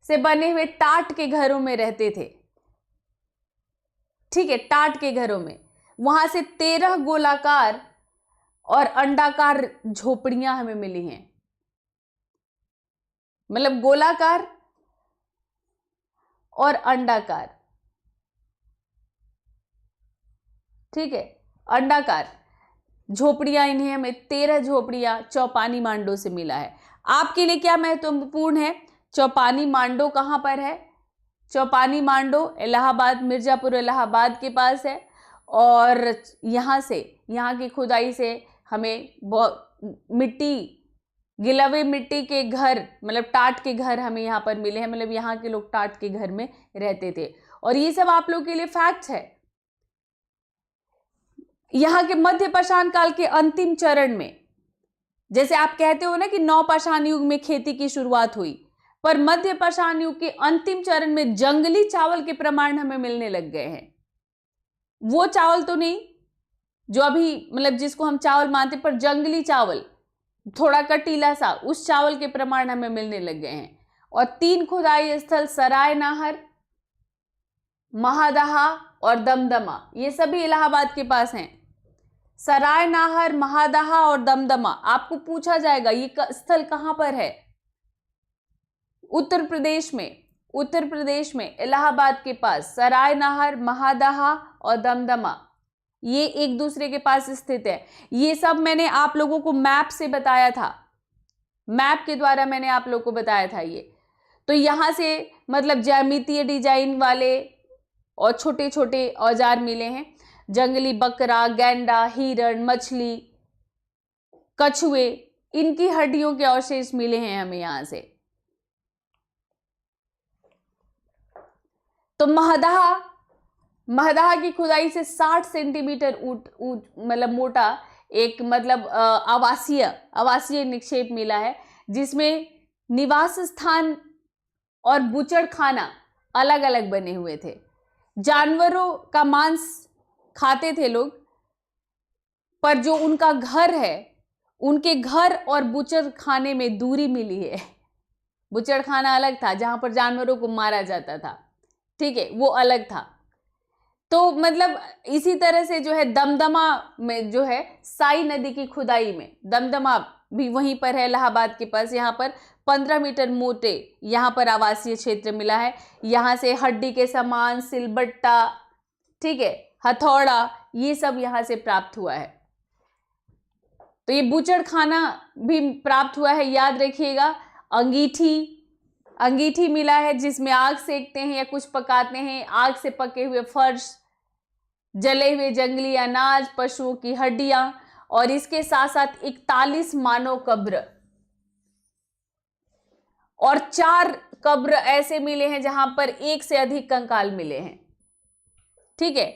से बने हुए टाट के घरों में रहते थे। ठीक है, टाट के घरों में। वहां से 13 गोलाकार और अंडाकार झोपड़ियां हमें मिली हैं। मतलब गोलाकार और अंडाकार, ठीक है, अंडाकार झोपड़ियां, इन्हें हमें 13 झोपड़ियां चौपानी मांडो से मिला है। आपके लिए क्या महत्वपूर्ण है? चौपानी मांडो कहां पर है? चौपानी मांडो इलाहाबाद, मिर्जापुर इलाहाबाद के पास है। और यहाँ की खुदाई से हमें मिट्टी, गिलवे मिट्टी के घर, मतलब टाट के घर हमें यहाँ पर मिले हैं, मतलब यहाँ के लोग टाट के घर में रहते थे। और ये सब आप लोग के लिए फैक्ट्स है। यहाँ के मध्य पाषाण काल के अंतिम चरण में, जैसे आप कहते हो ना कि नवपाषाण युग में खेती की शुरुआत हुई, पर मध्य पाषाण युग के अंतिम चरण में जंगली चावल के प्रमाण हमें मिलने लग गए हैं। वो चावल तो नहीं जो अभी मतलब जिसको हम चावल मानते, पर जंगली चावल, थोड़ा कटीला सा, उस चावल के प्रमाण हमें मिलने लग गए हैं। और 3 खुदाई स्थल सराय नाहर, महादहा और दमदमा, ये सभी इलाहाबाद के पास हैं। सराय नाहर, महादहा और दमदमा, आपको पूछा जाएगा ये स्थल कहां पर है? उत्तर प्रदेश में इलाहाबाद के पास सराय नाहर, महादहा और दमदमा, ये एक दूसरे के पास स्थित है। ये सब मैंने आप लोगों को मैप से बताया था, मैप के द्वारा मैंने आप लोगों को बताया था ये। तो यहां से मतलब ज्यामितीय डिजाइन वाले और छोटे छोटे औजार मिले हैं। जंगली बकरा, गैंडा, हिरण, मछली, कछुए, इनकी हड्डियों के अवशेष मिले हैं हमें यहां से। तो महदहा की खुदाई से 60 सेंटीमीटर मतलब मोटा एक मतलब आवासीय निक्षेप मिला है, जिसमें निवास स्थान और बुचड़ खाना अलग अलग बने हुए थे। जानवरों का मांस खाते थे लोग, पर जो उनका घर है, उनके घर और बुचड़ खाने में दूरी मिली है। बुचड़ खाना अलग था जहां पर जानवरों को मारा जाता था, ठीक है, वो अलग था। तो मतलब इसी तरह से जो है दमदमा में जो है साई नदी की खुदाई में, दमदमा भी वहीं पर है इलाहाबाद के पास। यहाँ पर 15 मीटर मोटे यहाँ पर आवासीय क्षेत्र मिला है। यहाँ से हड्डी के समान सिलबट्टा, ठीक है, हथौड़ा, ये सब यहाँ से प्राप्त हुआ है। तो ये बुचड़ खाना भी प्राप्त हुआ है, याद रखिएगा। अंगीठी मिला है, जिसमें आग सेकते हैं या कुछ पकाते हैं। आग से पके हुए फर्श, जले हुए जंगली अनाज, पशुओं की हड्डियां, और इसके साथ साथ 41 मानव कब्र और 4 कब्र ऐसे मिले हैं जहां पर 1 से अधिक कंकाल मिले हैं, ठीक है।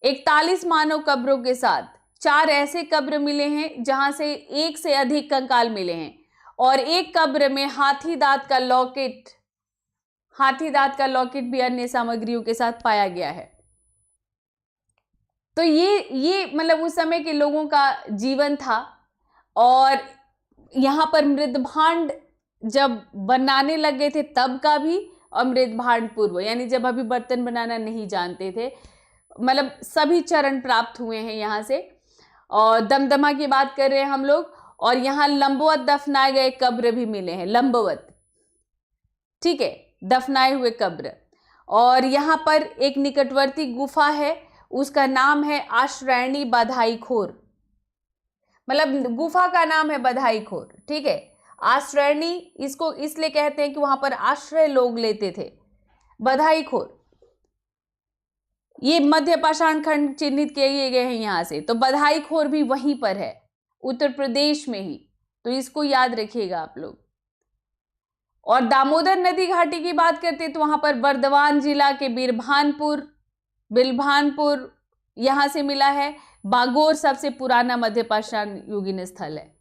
41 मानव कब्रों के साथ 4 ऐसे कब्र मिले हैं जहां से 1 से अधिक कंकाल मिले हैं, और एक कब्र में हाथी दांत का लॉकेट भी अन्य सामग्रियों के साथ पाया गया है। तो ये मतलब उस समय के लोगों का जीवन था। और यहाँ पर मृदभांड जब बनाने लगे थे तब का भी, और मृदभांड पूर्व, यानी जब अभी बर्तन बनाना नहीं जानते थे, मतलब सभी चरण प्राप्त हुए हैं यहाँ से। और दमदमा की बात कर रहे हैं हम लोग, और यहाँ लंबवत दफनाए गए कब्र भी मिले हैं, लंबवत, ठीक है, दफनाए हुए कब्र। और यहाँ पर एक निकटवर्ती गुफा है, उसका नाम है आश्रयणी बधाई खोर, मतलब गुफा का नाम है बधाई खोर, ठीक है। आश्रयणी इसको इसलिए कहते हैं कि वहां पर आश्रय लोग लेते थे। बधाई खोर, ये मध्य पाषाण खंड चिन्हित किए गए हैं यहाँ से। तो बधाई खोर भी वहीं पर है, उत्तर प्रदेश में ही, तो इसको याद रखिएगा आप लोग। और दामोदर नदी घाटी की बात करते हैं तो वहां पर बर्दवान जिला के बिलभानपुर यहां से मिला है। बागोर सबसे पुराना मध्य पाषाण युगीन स्थल है,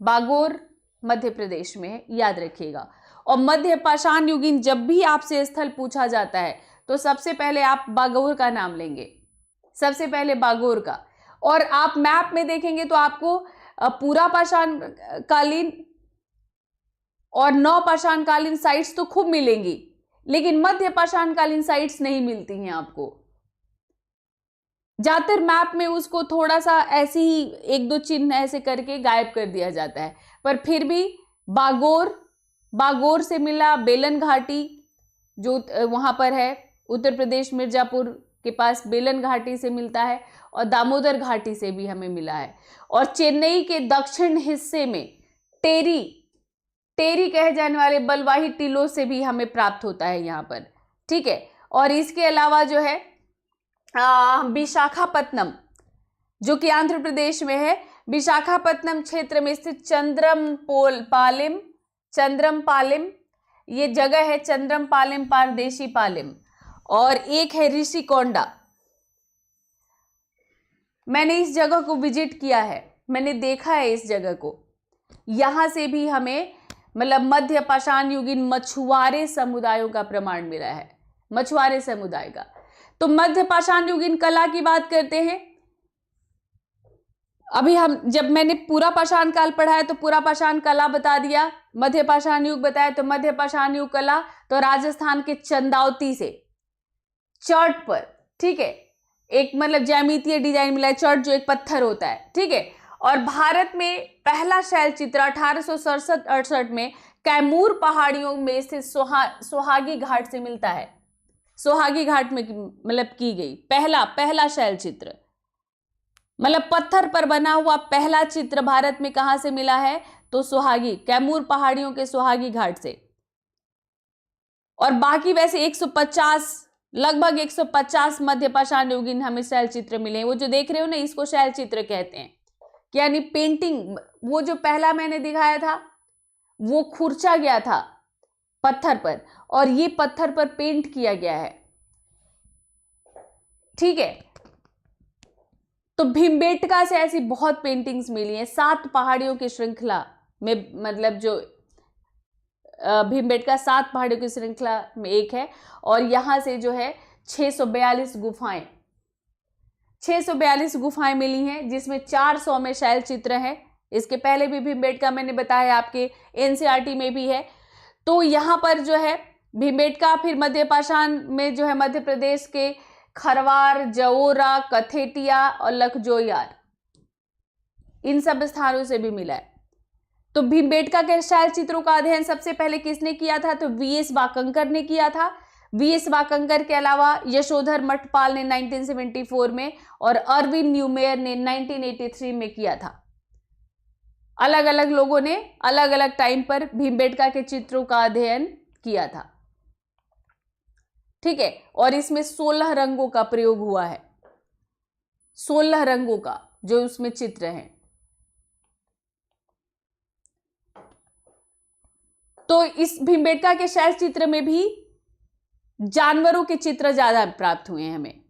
बागोर मध्य प्रदेश में है, याद रखिएगा। और मध्य पाषाण युगीन जब भी आपसे स्थल पूछा जाता है तो सबसे पहले आप बागोर का नाम लेंगे, सबसे पहले बागोर का। और आप मैप में देखेंगे तो आपको पूरा पाषाण कालीन और नवपाषाण कालीन साइट्स तो खूब मिलेंगी, लेकिन मध्य पाषाण कालीन साइट्स नहीं मिलती हैं आपको। ज्यादातर मैप में उसको थोड़ा सा ऐसे ही 1-2 चिन्ह ऐसे करके गायब कर दिया जाता है, पर फिर भी बागोर से मिला। बेलन घाटी जो वहां पर है उत्तर प्रदेश मिर्जापुर के पास, बेलन घाटी से मिलता है, और दामोदर घाटी से भी हमें मिला है। और चेन्नई के दक्षिण हिस्से में टेरी कहे जाने वाले बलवाही टीलों से भी हमें प्राप्त होता है यहाँ पर, ठीक है। और इसके अलावा जो है विशाखापत्तनम जो कि आंध्र प्रदेश में है, विशाखापत्तनम क्षेत्र में स्थित चंद्रमपालिम ये जगह है, चंद्रमपालिम पारदेशी पालिम। और एक है ऋषिकोंडा। मैंने इस जगह को विजिट किया है, मैंने देखा है इस जगह को। यहां से भी हमें मतलब मध्य पाषाण युगीन मछुआरे समुदायों का प्रमाण मिला है, मछुआरे समुदाय का। तो मध्य पाषाण युगीन कला की बात करते हैं। अभी जब मैंने पूरा पाषाण काल पढ़ा है तो पूरा पाषाण कला बता दिया, मध्य पाषाण युग बताया तो मध्य पाषाण युग कला तो राजस्थान के चंदावती से चर्ट पर, ठीक है, एक मतलब ज्यामितीय डिजाइन मिला है, चर्ट जो एक पत्थर होता है, ठीक है। और भारत में पहला शैल चित्र 1867-68 में कैमूर पहाड़ियों में से सोहागी घाट से मिलता है। सोहागी घाट में मतलब की गई पहला शैल चित्र, मतलब पत्थर पर बना हुआ पहला चित्र भारत में कहां से मिला है, तो सोहागी, कैमूर पहाड़ियों के सोहागी घाट से। और बाकी वैसे 150 लगभग 150 मध्य पाषाण युगीन हमें शैल चित्र मिले हैं। वो जो देख रहे हो ना, इसको शैल चित्र कहते हैं, यानी पेंटिंग। वो जो पहला मैंने दिखाया था वो खुरचा गया था पत्थर पर, और ये पत्थर पर पेंट किया गया है, ठीक है। तो भीमबेटका से ऐसी बहुत पेंटिंग्स मिली हैं, 7 पहाड़ियों की श्रृंखला में, मतलब जो भीमबेटका 7 पहाड़ियों की श्रृंखला में एक है। और यहां से जो है 642 गुफाएं मिली हैं, जिसमें 400 में शैल चित्र है। इसके पहले भी भीमबेटका मैंने बताया, आपके एनसीईआरटी में भी है। तो यहां पर जो है भीमबेटका, फिर मध्य पाषाण में जो है मध्य प्रदेश के खरवार, जओरा, कथेटिया और लखजोयार, इन सब स्थानों से भी मिला है। तो भीमबेटका के शैल चित्रों का अध्ययन सबसे पहले किसने किया था, तो वीएस वाकंकर ने किया था। वीएस वाकंकर के अलावा यशोधर मठपाल ने 1974 में और अरविंद न्यूमेयर ने 1983 में किया था। अलग अलग लोगों ने अलग अलग टाइम पर भीमबेटका के चित्रों का अध्ययन किया था, ठीक है। और इसमें 16 रंगों का प्रयोग हुआ है, 16 रंगों का जो उसमें चित्र हैं। तो इस भीमबेटका के शैल चित्र में भी जानवरों के चित्र ज्यादा प्राप्त हुए हैं हमें।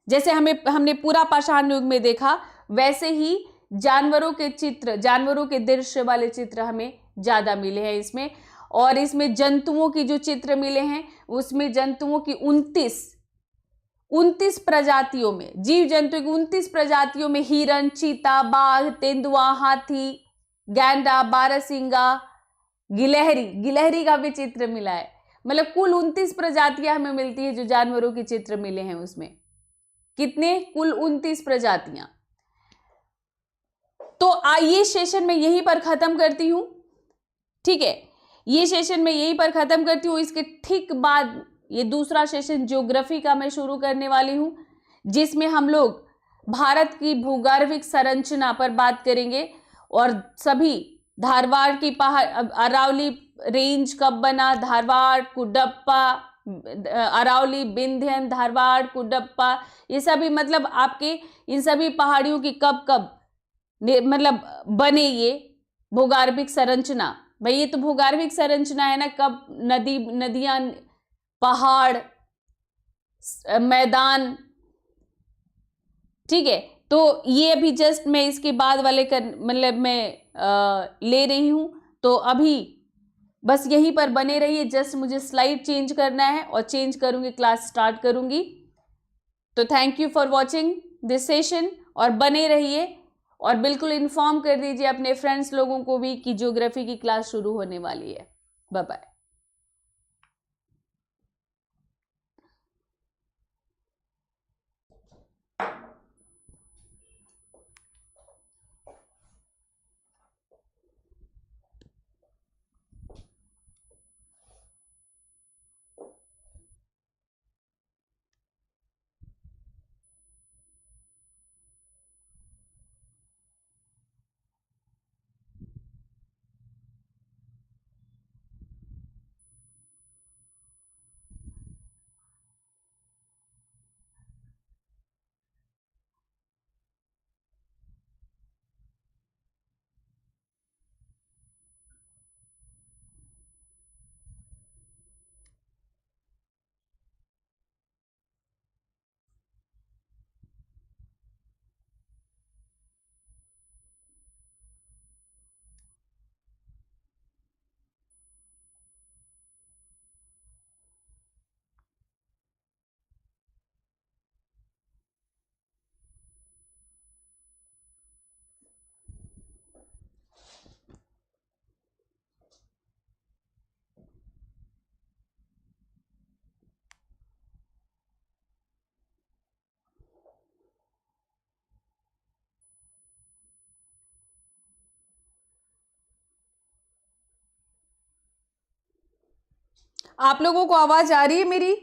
जैसे हमने पूरा पाषाण युग में देखा, वैसे ही जानवरों के चित्र, जानवरों के दृश्य वाले चित्र हमें ज्यादा मिले हैं इसमें। और इसमें जंतुओं की जो चित्र मिले हैं, उसमें जंतुओं की 29 प्रजातियों में, जीव जंतु की 29 प्रजातियों में हिरण, चीता, बाघ, तेंदुआ, हाथी, गैंडा, बारहसिंगा, गिलहरी का भी चित्र मिला है। मतलब कुल 29 प्रजातियां हमें मिलती है जो जानवरों के चित्र मिले हैं उसमें। कितने? कुल 29 प्रजातियां। तो ये सेशन मैं यहीं पर खत्म करती हूं, ठीक है। ये सेशन मैं यहीं पर खत्म करती हूं। इसके ठीक बाद ये दूसरा सेशन ज्योग्राफी का मैं शुरू करने वाली हूं, जिसमें हम लोग भारत की भूगर्भिक संरचना पर बात करेंगे और सभी धारवाड़ की पहाड़, अरावली रेंज कब बना, धारवाड़, कुडप्पा, अरावली, विंध्यन, धारवाड़, कुडप्पा, ये सभी मतलब आपके इन सभी पहाड़ियों की कब कब मतलब बने ये भूगर्भिक संरचना। भाई ये तो भूगर्भिक संरचना है ना, कब नदियां, पहाड़, मैदान, ठीक है। तो ये अभी जस्ट मैं इसके बाद वाले मतलब मैं ले रही हूं। तो अभी बस यहीं पर बने रहिए, जस्ट मुझे स्लाइड चेंज करना है और चेंज करूंगी, क्लास स्टार्ट करूंगी। तो thank you for watching this session, और बने रहिए और बिल्कुल इन्फॉर्म कर दीजिए अपने फ्रेंड्स लोगों को भी कि ज्योग्राफी की क्लास शुरू होने वाली है। Bye bye. आप लोगों को आवाज आ रही है मेरी?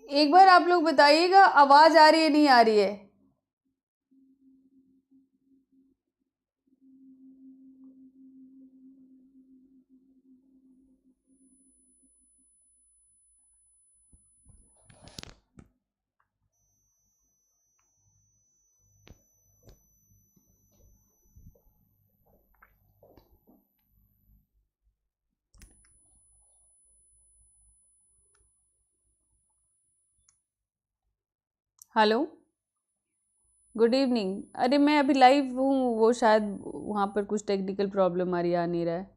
एक बार आप लोग बताइएगा आवाज आ रही है नहीं आ रही है? Hello, good evening. अरे मैं अभी लाइव हूँ, वो शायद वहाँ पर कुछ टेक्निकल प्रॉब्लम आ रही है, आ नहीं रहा है।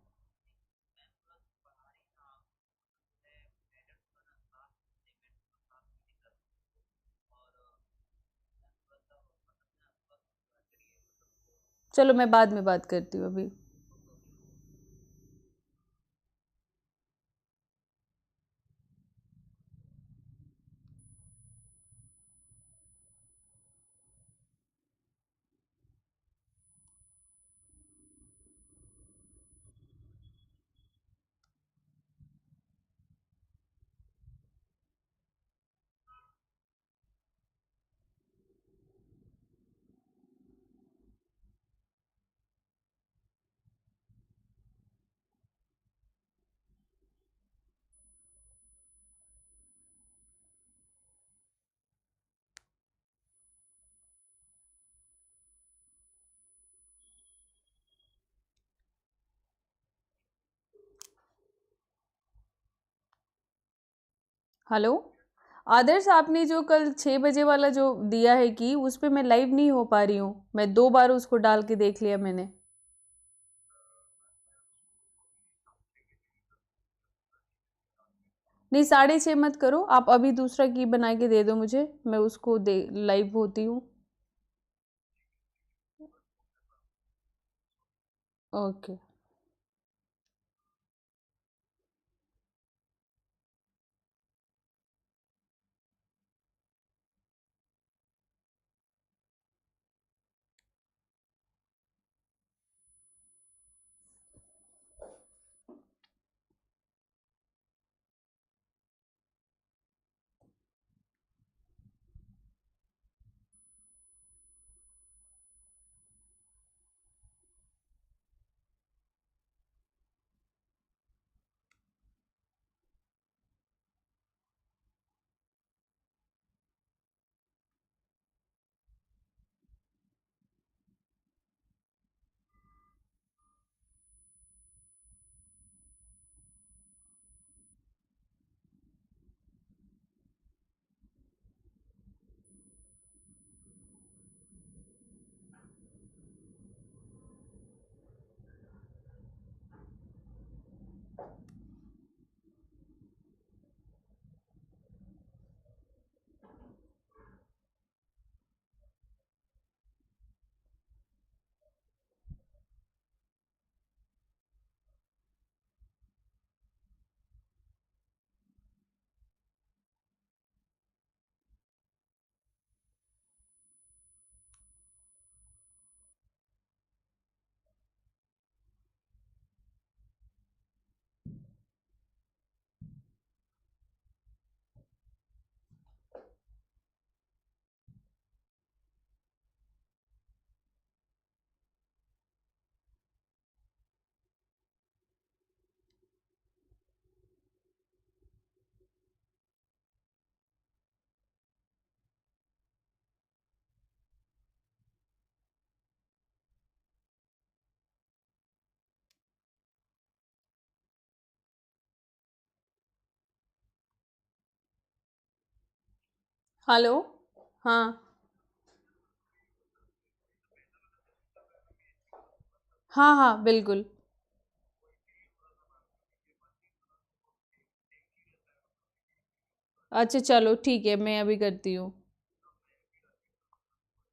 चलो मैं बाद में बात करती हूँ अभी। हेलो आदर्श, आपने जो कल 6 बजे वाला जो दिया है कि उस पे मैं लाइव नहीं हो पा रही हूँ। मैं 2 बार उसको डाल के देख लिया मैंने। नहीं, 6:30 मत करो आप, अभी दूसरा की बना के दे दो मुझे, मैं उसको दे लाइव होती हूँ। ओके। हेलो। हाँ हाँ हाँ बिल्कुल। अच्छा चलो ठीक है, मैं अभी करती हूँ।